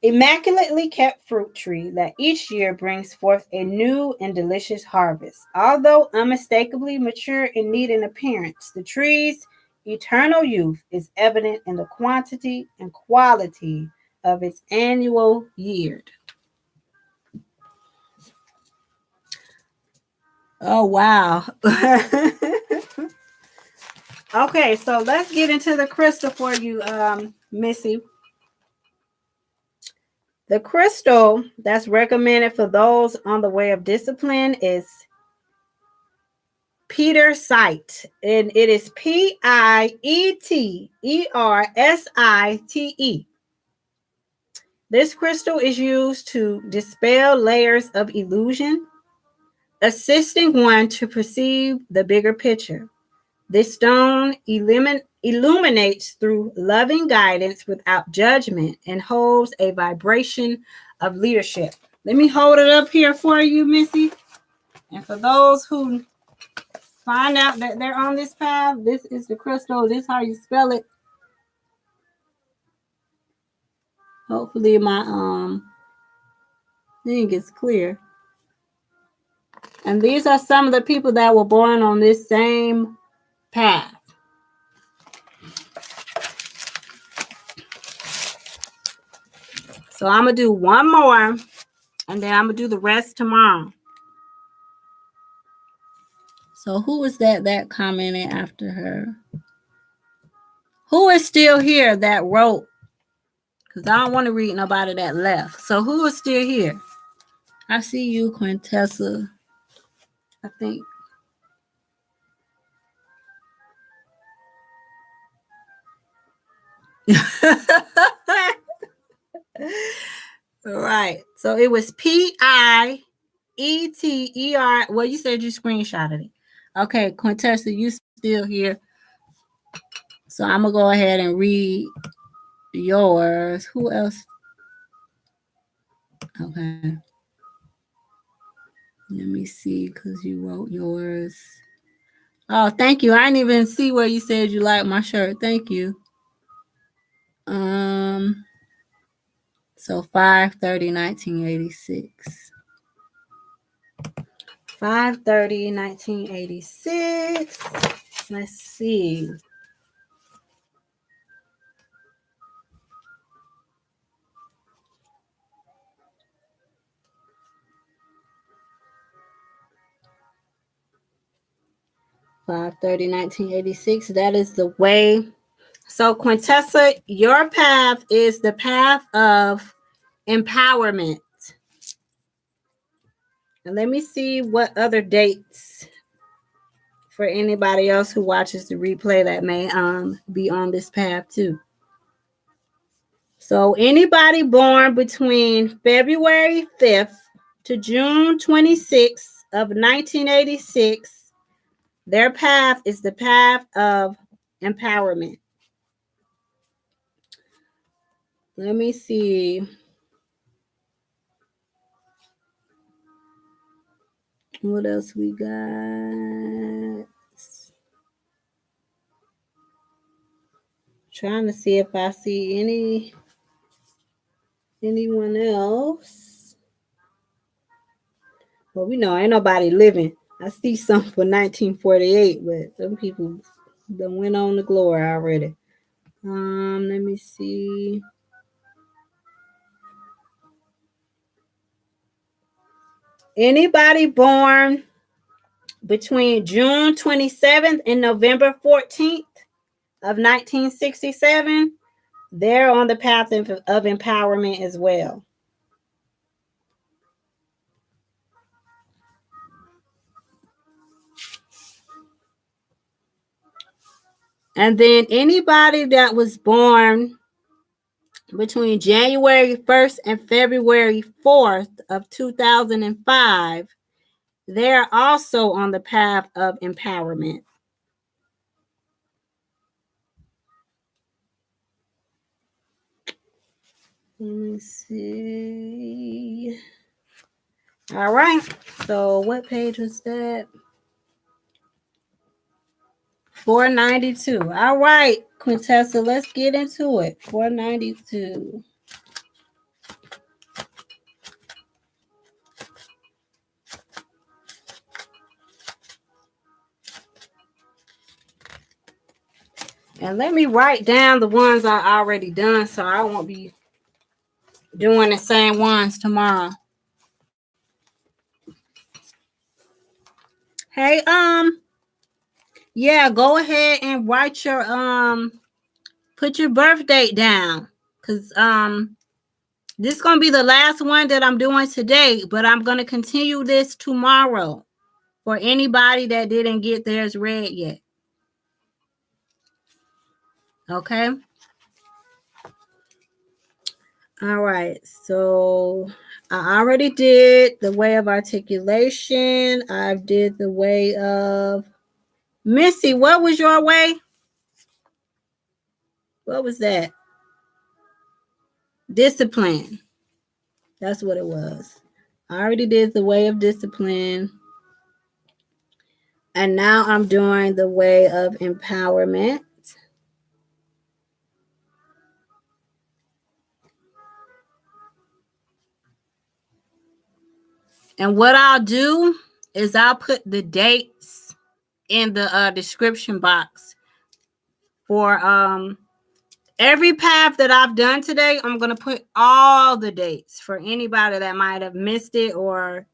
immaculately kept fruit tree that each year brings forth a new and delicious harvest. Although unmistakably mature and neat in appearance, the tree's eternal youth is evident in the quantity and quality of its annual yield. Oh, wow. Okay, so let's get into the crystal for you, Missy. The crystal that's recommended for those on the way of discipline is Petersite, and it is Pietersite. This crystal is used to dispel layers of illusion, assisting one to perceive the bigger picture. This stone illuminates through loving guidance without judgment and holds a vibration of leadership. Let me hold it up here for you, Missy. And for those who find out that they're on this path, this is the crystal. This is how you spell it. Hopefully my thing is clear. And these are some of the people that were born on this same path. So I'm going to do one more, and then I'm going to do the rest tomorrow. So who was that commented after her? Who is still here that wrote? Because I don't want to read nobody that left. So who is still here? I see you, Quintessa. I think. Right. So it was Pieter. Well, you said you screenshotted it. Okay, Quintessa, you still here. So I'm going to go ahead and read yours. Who else? Okay. Let me see, because you wrote yours. Oh, thank you. I didn't even see where you said you liked my shirt. Thank you. So 5/30/1986. 5/30/1986. Let's see. (5/30/1986). That is the way. So Quintessa, your path is the path of empowerment. And let me see what other dates for anybody else who watches the replay that may be on this path too. So anybody born between February 5th to June 26th of 1986, their path is the path of empowerment. Let me see. What else we got? Trying to see if I see anyone else. Well, we know ain't nobody living. I see some for 1948, but some people done went on to glory already. Let me see. Anybody born between June 27th and November 14th of 1967, they're on the path of empowerment as well. And then anybody that was born between January 1st and February 4th of 2005, they're also on the path of empowerment. Let me see. All right. So what page was that? 492. All right, Quintessa, let's get into it. 492. And let me write down the ones I already done so I won't be doing the same ones tomorrow. Hey, yeah, go ahead and write your put your birth date down. Cause this is gonna be the last one that I'm doing today, but I'm gonna continue this tomorrow for anybody that didn't get theirs read yet. Okay. All right, so I already did the way of articulation. I did the way of Missy. What was your way? What was that? Discipline. That's what it was. I already did the way of discipline. And now I'm doing the way of empowerment. And what I'll do is I'll put the dates in the description box for every path that I've done today. I'm going to put all the dates for anybody that might have missed it or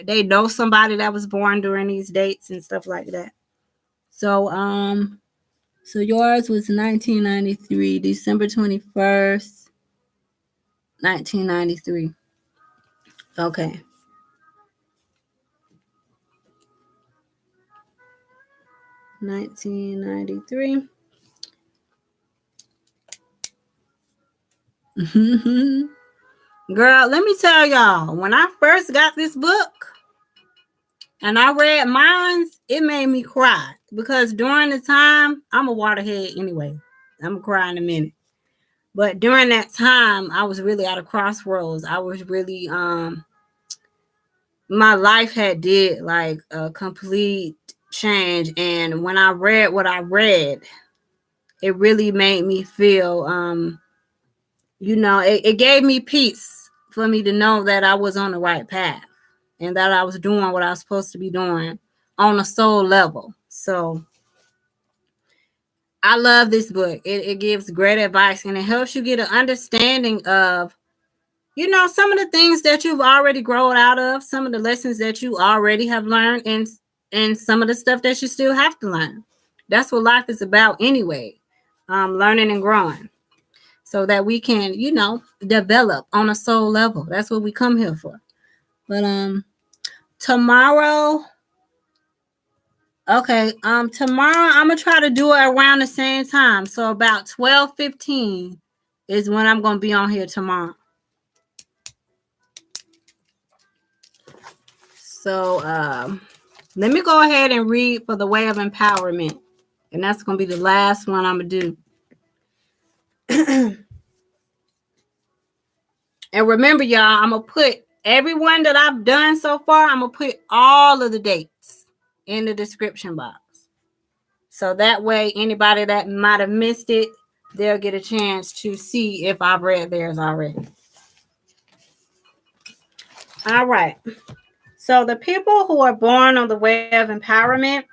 they know somebody that was born during these dates and stuff like that. So so yours was 1993, December 21st, 1993. Okay. $1993. Girl, let me tell y'all, when I first got this book and I read mine, it made me cry because during the time, I'm a waterhead anyway. I'm gonna cry in a minute. But during that time, I was really at a crossroads. I was really my life had did like a complete change, and when I read what I read, it really made me feel it gave me peace for me to know that I was on the right path and that I was doing what I was supposed to be doing on a soul level. So I love this book. It gives great advice and it helps you get an understanding of, some of the things that you've already grown out of, some of the lessons that you already have learned, and some of the stuff that you still have to learn. That's what life is about anyway, learning and growing so that we can, develop on a soul level. That's what we come here for. But tomorrow, tomorrow I'm gonna try to do it around the same time. So about 12:15 is when I'm gonna be on here tomorrow. So let me go ahead and read for the way of empowerment. And that's gonna be the last one I'm gonna do. And remember, y'all, I'm gonna put Everyone that I've done so far, I'm going to put all of the dates in the description box. So that way, anybody that might have missed it, they'll get a chance to see if I've read theirs already. All right. So the people who are born on the way of empowerment,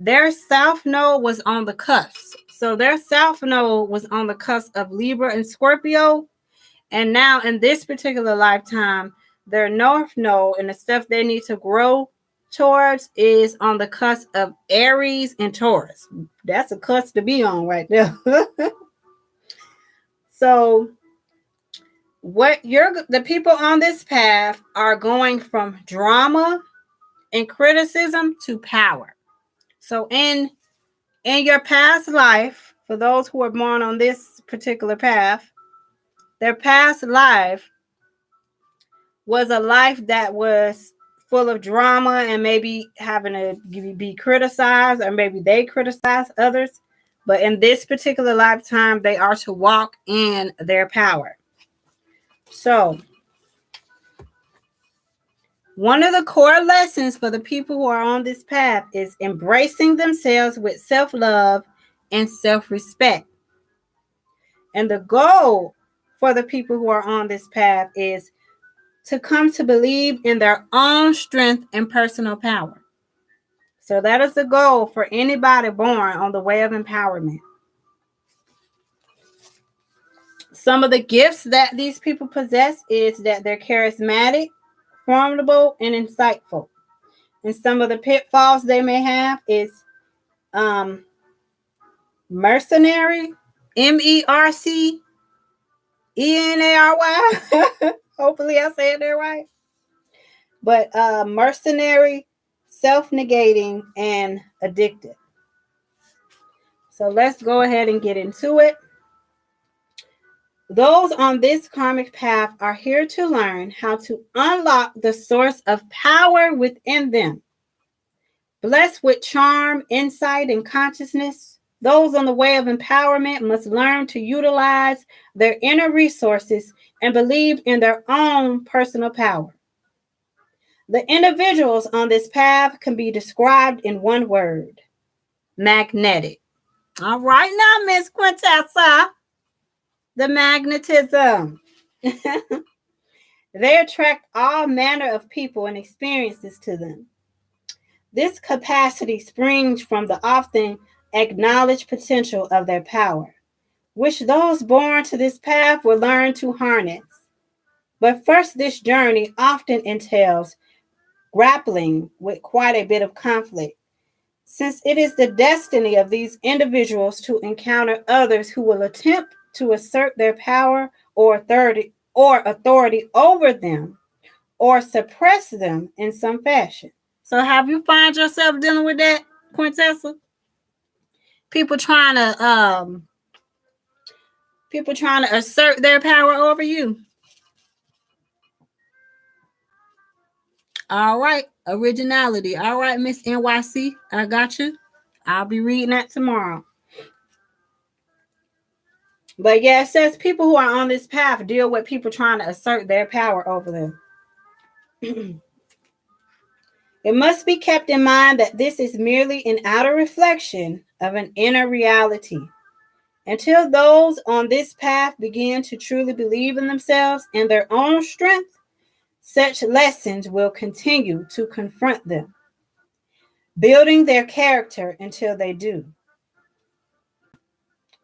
their south node was on the cusp. So their south node was on the cusp of Libra and Scorpio. And now in this particular lifetime, their north node and the stuff they need to grow towards is on the cusp of Aries and Taurus. That's a cusp to be on right there. So the people on this path are going from drama and criticism to power. So in your past life, for those who are born on this particular path, their past life was a life that was full of drama and maybe having to be criticized, or maybe they criticize others. But in this particular lifetime, they are to walk in their power. So one of the core lessons for the people who are on this path is embracing themselves with self-love and self-respect. And the goal for the people who are on this path is to come to believe in their own strength and personal power. So that is the goal for anybody born on the way of empowerment. Some of the gifts that these people possess is that they're charismatic, formidable, and insightful. And some of the pitfalls they may have is mercenary, MERCENARY. Hopefully I said that right. But mercenary, self-negating, and addictive. So let's go ahead and get into it. Those on this karmic path are here to learn how to unlock the source of power within them. Blessed with charm, insight, and consciousness, those on the way of empowerment must learn to utilize their inner resources and believe in their own personal power. The individuals on this path can be described in one word: magnetic. All right now, Miss Quintessa. The magnetism. They attract all manner of people and experiences to them. This capacity springs from the often acknowledged potential of their power, which those born to this path will learn to harness. But first, this journey often entails grappling with quite a bit of conflict, since it is the destiny of these individuals to encounter others who will attempt to assert their power or authority over them, or suppress them in some fashion. So have you find yourself dealing with that, Quintessa? People trying to assert their power over you. All right, originality. All right, Miss NYC, I got you. I'll be reading that tomorrow. But yeah, it says people who are on this path deal with people trying to assert their power over them. It must be kept in mind that this is merely an outer reflection of an inner reality. Until those on this path begin to truly believe in themselves and their own strength, such lessons will continue to confront them, building their character until they do.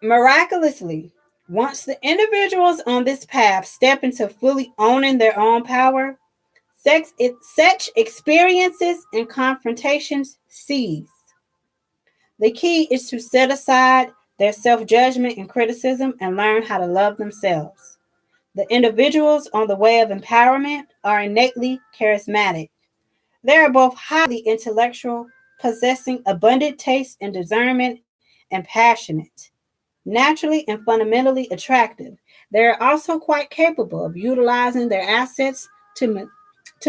Miraculously, once the individuals on this path step into fully owning their own power, such experiences and confrontations cease. The key is to set aside their self-judgment and criticism and learn how to love themselves. The individuals on the way of empowerment are innately charismatic. They are both highly intellectual, possessing abundant taste and discernment, and passionate. Naturally and fundamentally attractive, they are also quite capable of utilizing their assets to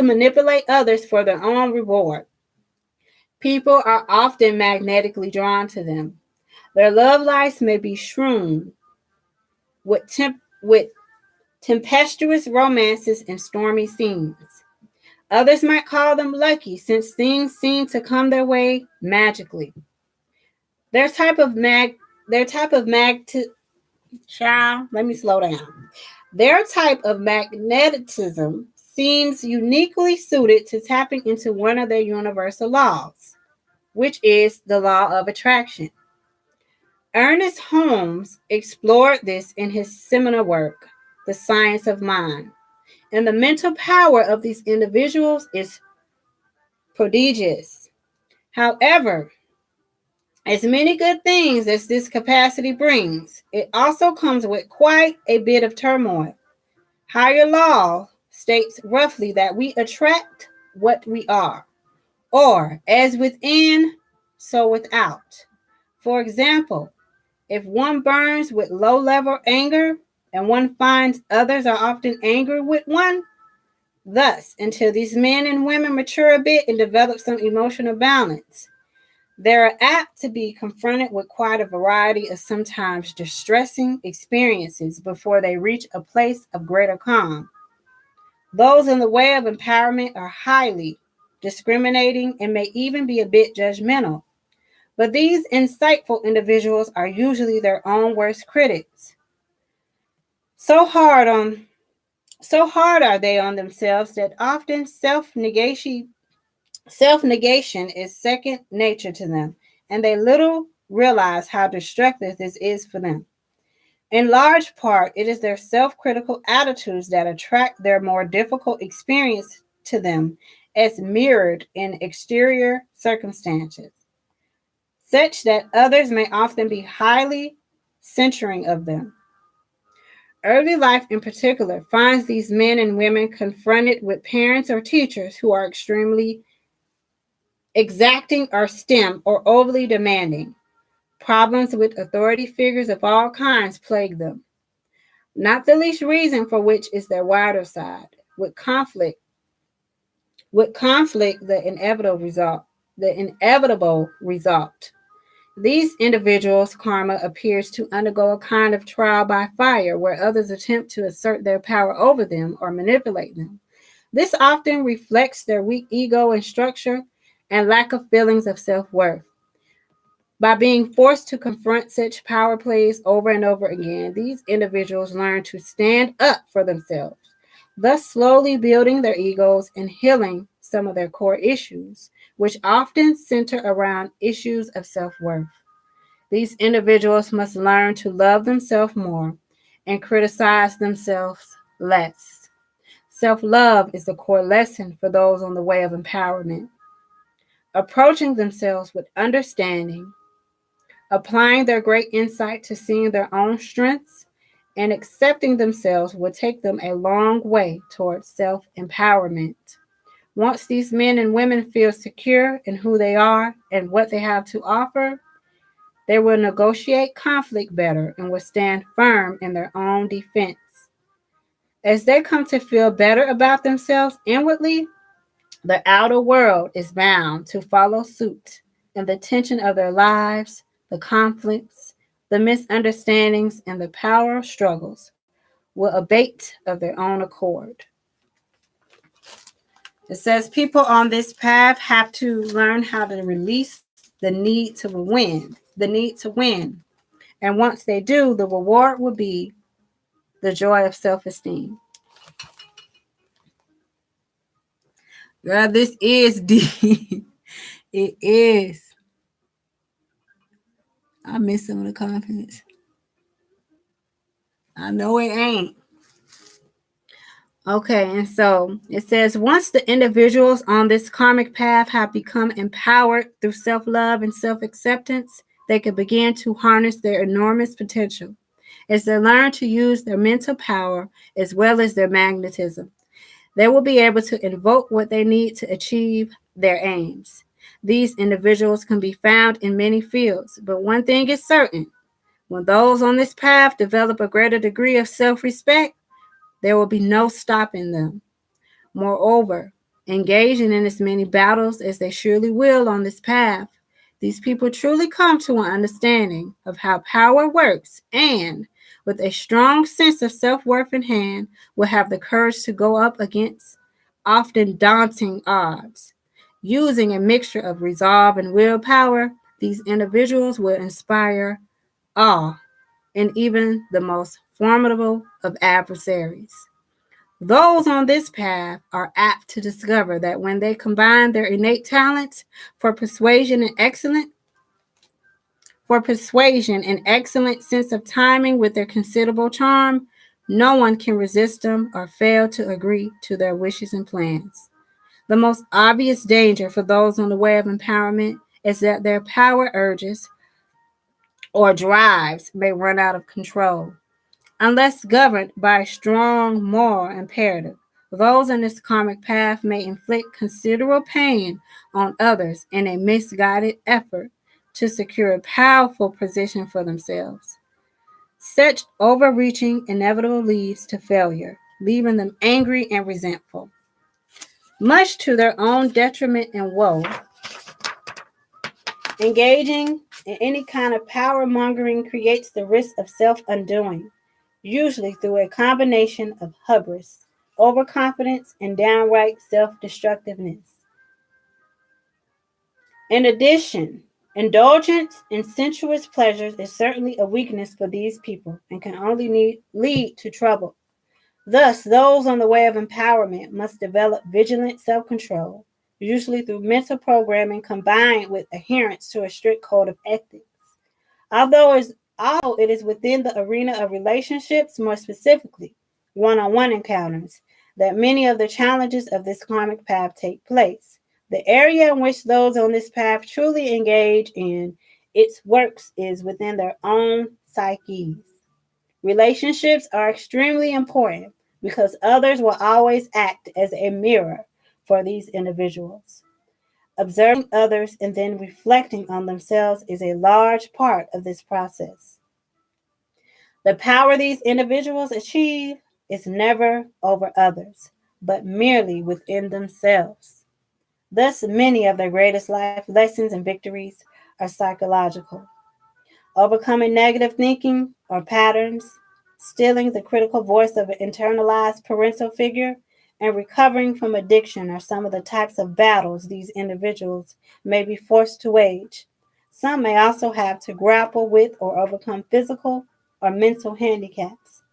manipulate others for their own reward. People are often magnetically drawn to them. Their love lives may be strewn with tempestuous romances, and stormy scenes. Others might call them lucky since things seem to come their way magically. Their type of mag their type of mag child, let me slow down. Their type of magnetism seems uniquely suited to tapping into one of their universal laws, which is the law of attraction. Ernest Holmes explored this in his seminal work, The Science of Mind. And the mental power of these individuals is prodigious. However, as many good things as this capacity brings, it also comes with quite a bit of turmoil. Higher law states roughly that we attract what we are, or as within, so without. For example, if one burns with low level anger and one finds others are often angry with one, thus, until these men and women mature a bit and develop some emotional balance, they are apt to be confronted with quite a variety of sometimes distressing experiences before they reach a place of greater calm. Those in the way of empowerment are highly discriminating and may even be a bit judgmental. But these insightful individuals are usually their own worst critics. So hard are they on themselves that often self-negation is second nature to them, and they little realize how destructive this is for them. In large part, it is their self-critical attitudes that attract their more difficult experience to them as mirrored in exterior circumstances, such that others may often be highly censuring of them. Early life, in particular, finds these men and women confronted with parents or teachers who are extremely exacting or stem or overly demanding. Problems with authority figures of all kinds plague them, not the least reason for which is their wider side, with conflict, the inevitable result. These individuals' karma appears to undergo a kind of trial by fire where others attempt to assert their power over them or manipulate them. This often reflects their weak ego and structure and lack of feelings of self-worth. By being forced to confront such power plays over and over again, these individuals learn to stand up for themselves, thus slowly building their egos and healing some of their core issues, which often center around issues of self-worth. These individuals must learn to love themselves more and criticize themselves less. Self-love is the core lesson for those on the way of empowerment. Approaching themselves with understanding, applying their great insight to seeing their own strengths, and accepting themselves will take them a long way towards self-empowerment. Once these men and women feel secure in who they are and what they have to offer, they will negotiate conflict better and will stand firm in their own defense. As they come to feel better about themselves inwardly, the outer world is bound to follow suit, and the tension of their lives, the conflicts, the misunderstandings, and the power struggles will abate of their own accord. It says people on this path have to learn how to release the need to win. And once they do, the reward will be the joy of self-esteem. Girl, this is deep. It is. I miss some of the confidence. I know it ain't. Okay, and so it says once the individuals on this karmic path have become empowered through self-love and self-acceptance, they can begin to harness their enormous potential as they learn to use their mental power as well as their magnetism. They will be able to invoke what they need to achieve their aims. These individuals can be found in many fields, but one thing is certain. When those on this path develop a greater degree of self-respect, there will be no stopping them. Moreover, engaging in as many battles as they surely will on this path, these people truly come to an understanding of how power works and with a strong sense of self-worth in hand, will have the courage to go up against often daunting odds. Using a mixture of resolve and willpower, these individuals will inspire awe in even the most formidable of adversaries. Those on this path are apt to discover that when they combine their innate talents for persuasion and excellent for persuasion and excellent sense of timing with their considerable charm, no one can resist them or fail to agree to their wishes and plans. The most obvious danger for those on the way of empowerment is that their power urges or drives may run out of control. Unless governed by a strong moral imperative, those on this karmic path may inflict considerable pain on others in a misguided effort to secure a powerful position for themselves. Such overreaching inevitably leads to failure, leaving them angry and resentful. Much to their own detriment and woe, engaging in any kind of power mongering creates the risk of self undoing, usually through a combination of hubris, overconfidence, and downright self destructiveness. In addition, indulgence in sensuous pleasures is certainly a weakness for these people and can only lead to trouble. Thus, those on the way of empowerment must develop vigilant self control, usually through mental programming combined with adherence to a strict code of ethics. Although it is within the arena of relationships, more specifically, one on one encounters, that many of the challenges of this karmic path take place. The area in which those on this path truly engage in its works is within their own psyches. Relationships are extremely important because others will always act as a mirror for these individuals. Observing others and then reflecting on themselves is a large part of this process. The power these individuals achieve is never over others, but merely within themselves. Thus, many of their greatest life lessons and victories are psychological. Overcoming negative thinking or patterns, stilling the critical voice of an internalized parental figure, and recovering from addiction are some of the types of battles these individuals may be forced to wage. Some may also have to grapple with or overcome physical or mental handicaps.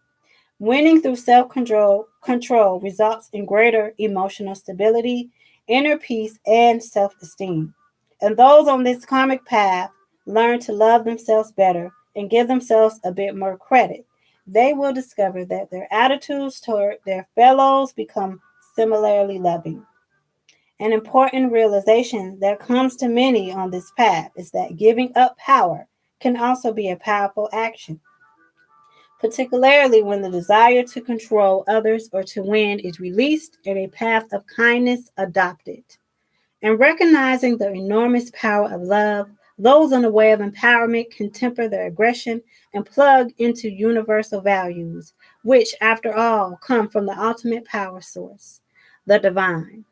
Winning through self control results in greater emotional stability, inner peace, and self esteem. And those on this karmic path learn to love themselves better and give themselves a bit more credit. They will discover that their attitudes toward their fellows become similarly loving. An important realization that comes to many on this path is that giving up power can also be a powerful action, particularly when the desire to control others or to win is released and a path of kindness adopted. And recognizing the enormous power of love, those on the way of empowerment can temper their aggression and plug into universal values, which, after all, come from the ultimate power source, the divine.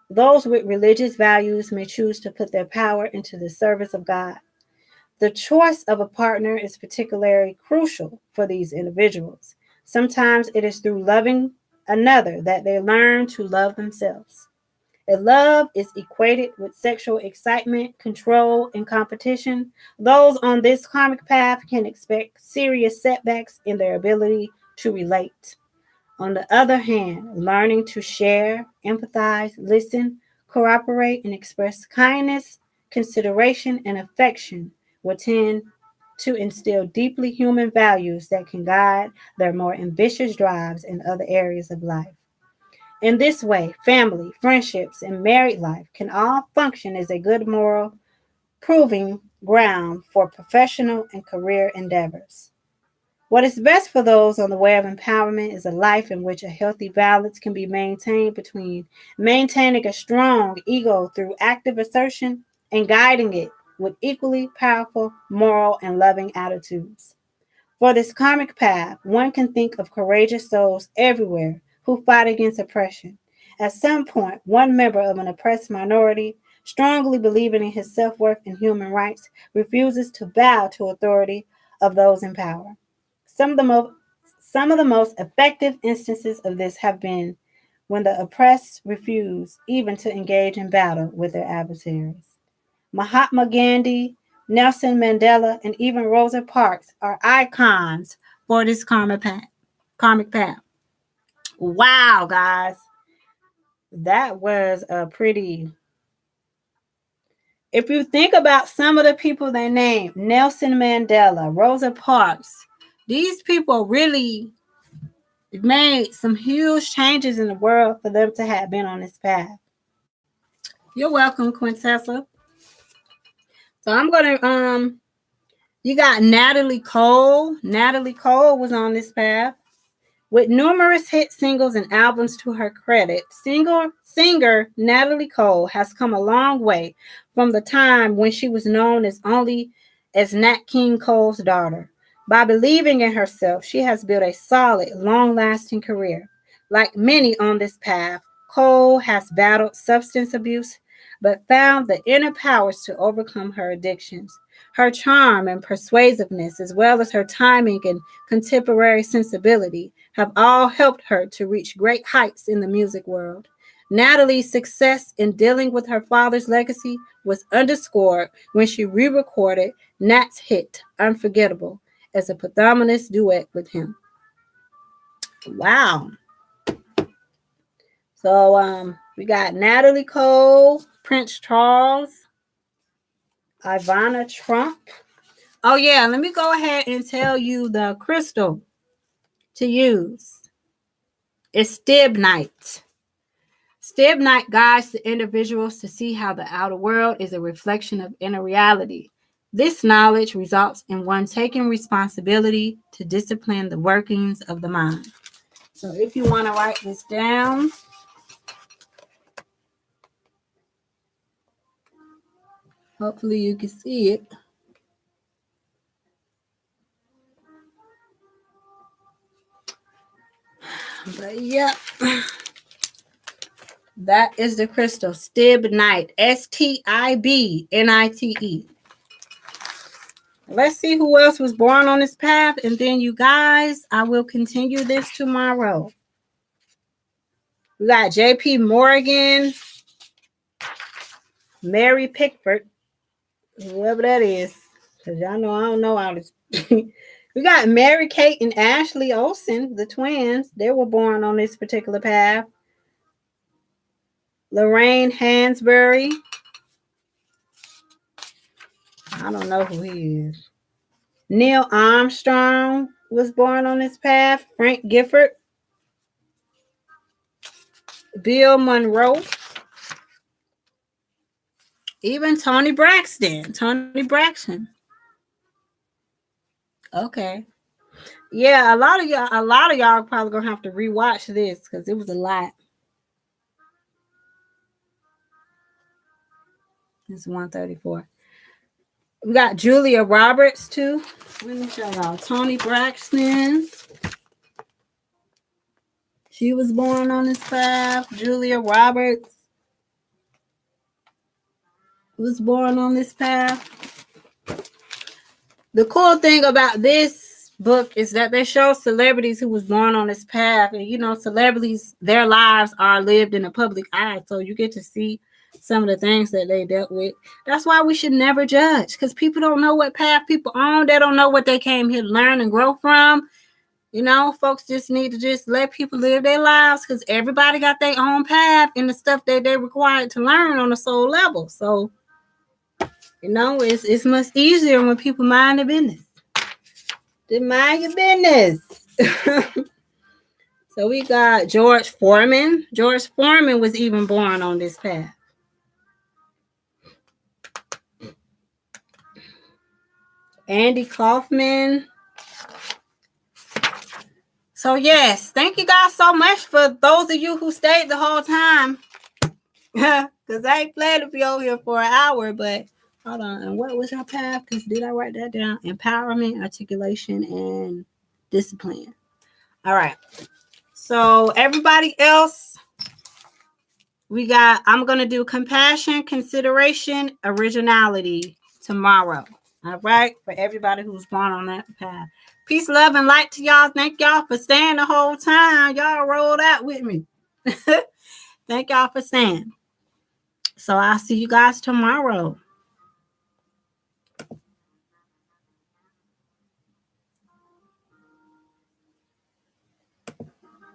Those with religious values may choose to put their power into the service of God. The choice of a partner is particularly crucial for these individuals. Sometimes it is through loving another that they learn to love themselves. If love is equated with sexual excitement, control, and competition, those on this karmic path can expect serious setbacks in their ability to relate. On the other hand, learning to share, empathize, listen, cooperate, and express kindness, consideration, and affection will tend to instill deeply human values that can guide their more ambitious drives in other areas of life. In this way, family, friendships, and married life can all function as a good moral proving ground for professional and career endeavors. What is best for those on the way of empowerment is a life in which a healthy balance can be maintained between maintaining a strong ego through active assertion and guiding it with equally powerful moral and loving attitudes. For this karmic path, one can think of courageous souls everywhere who fight against oppression. At some point, one member of an oppressed minority, strongly believing in his self worth and human rights, refuses to bow to authority of those in power. Some of the most effective instances of this have been when the oppressed refuse even to engage in battle with their adversaries. Mahatma Gandhi, Nelson Mandela, and even Rosa Parks are icons for this karmic path. Wow, guys. That was a pretty. If you think about some of the people they named, Nelson Mandela, Rosa Parks, these people really made some huge changes in the world for them to have been on this path. You're welcome, Quintessa. So I'm gonna you got Natalie Cole. Natalie Cole was on this path. With numerous hit singles and albums to her credit, singer Natalie Cole has come a long way from the time when she was known as only as Nat King Cole's daughter. By believing in herself, she has built a solid, long-lasting career. Like many on this path, Cole has battled substance abuse, but found the inner powers to overcome her addictions. Her charm and persuasiveness, as well as her timing and contemporary sensibility, have all helped her to reach great heights in the music world. Natalie's success in dealing with her father's legacy was underscored when she re-recorded Nat's hit Unforgettable as a posthumous duet with him. Wow. So we got Natalie Cole, Prince Charles, Ivana Trump. Oh yeah, let me go ahead and tell you the crystal to use. It's stibnite. Stibnite guides the individuals to see how the outer world is a reflection of inner reality. This knowledge results in one taking responsibility to discipline the workings of the mind. So if you want to write this down, hopefully you can see it. But yep. That is the crystal, stibnite, Stibnite. Let's see who else was born on this path, and then you guys, I will continue this tomorrow. We got J.P. Morgan, Mary Pickford, whoever that is, because y'all know I don't know all this. We got Mary Kate and Ashley Olsen, the twins. They were born on this particular path. Lorraine Hansberry. I don't know who he is. Neil Armstrong was born on this path. Frank Gifford. Bill Monroe. Even Tony Braxton. Okay. Yeah, a lot of y'all probably gonna have to rewatch this because it was a lot. It's 134. We got Julia Roberts too. Let me show y'all. Tony Braxton. She was born on this path. Julia Roberts was born on this path. The cool thing about this book is that they show celebrities who was born on this path. And, you know, celebrities, their lives are lived in the public eye. So you get to see some of the things that they dealt with. That's why we should never judge, because people don't know what path people on. They don't know what they came here to learn and grow from. You know, folks just need to just let people live their lives, because everybody got their own path and the stuff that they're required to learn on a soul level. So, you know, it's much easier when people mind their business. Just mind your business. So we got George Foreman. George Foreman was even born on this path. Andy Kaufman. So yes, thank you guys so much for those of you who stayed the whole time. Because I ain't planning to be over here for an hour, but hold on. And what was your path? Because did I write that down? Empowerment, articulation, and discipline. All right. So everybody else, I'm going to do compassion, consideration, originality tomorrow. All right. For everybody who's born on that path. Peace, love, and light to y'all. Thank y'all for staying the whole time. Y'all rolled out with me. Thank y'all for staying. So I'll see you guys tomorrow.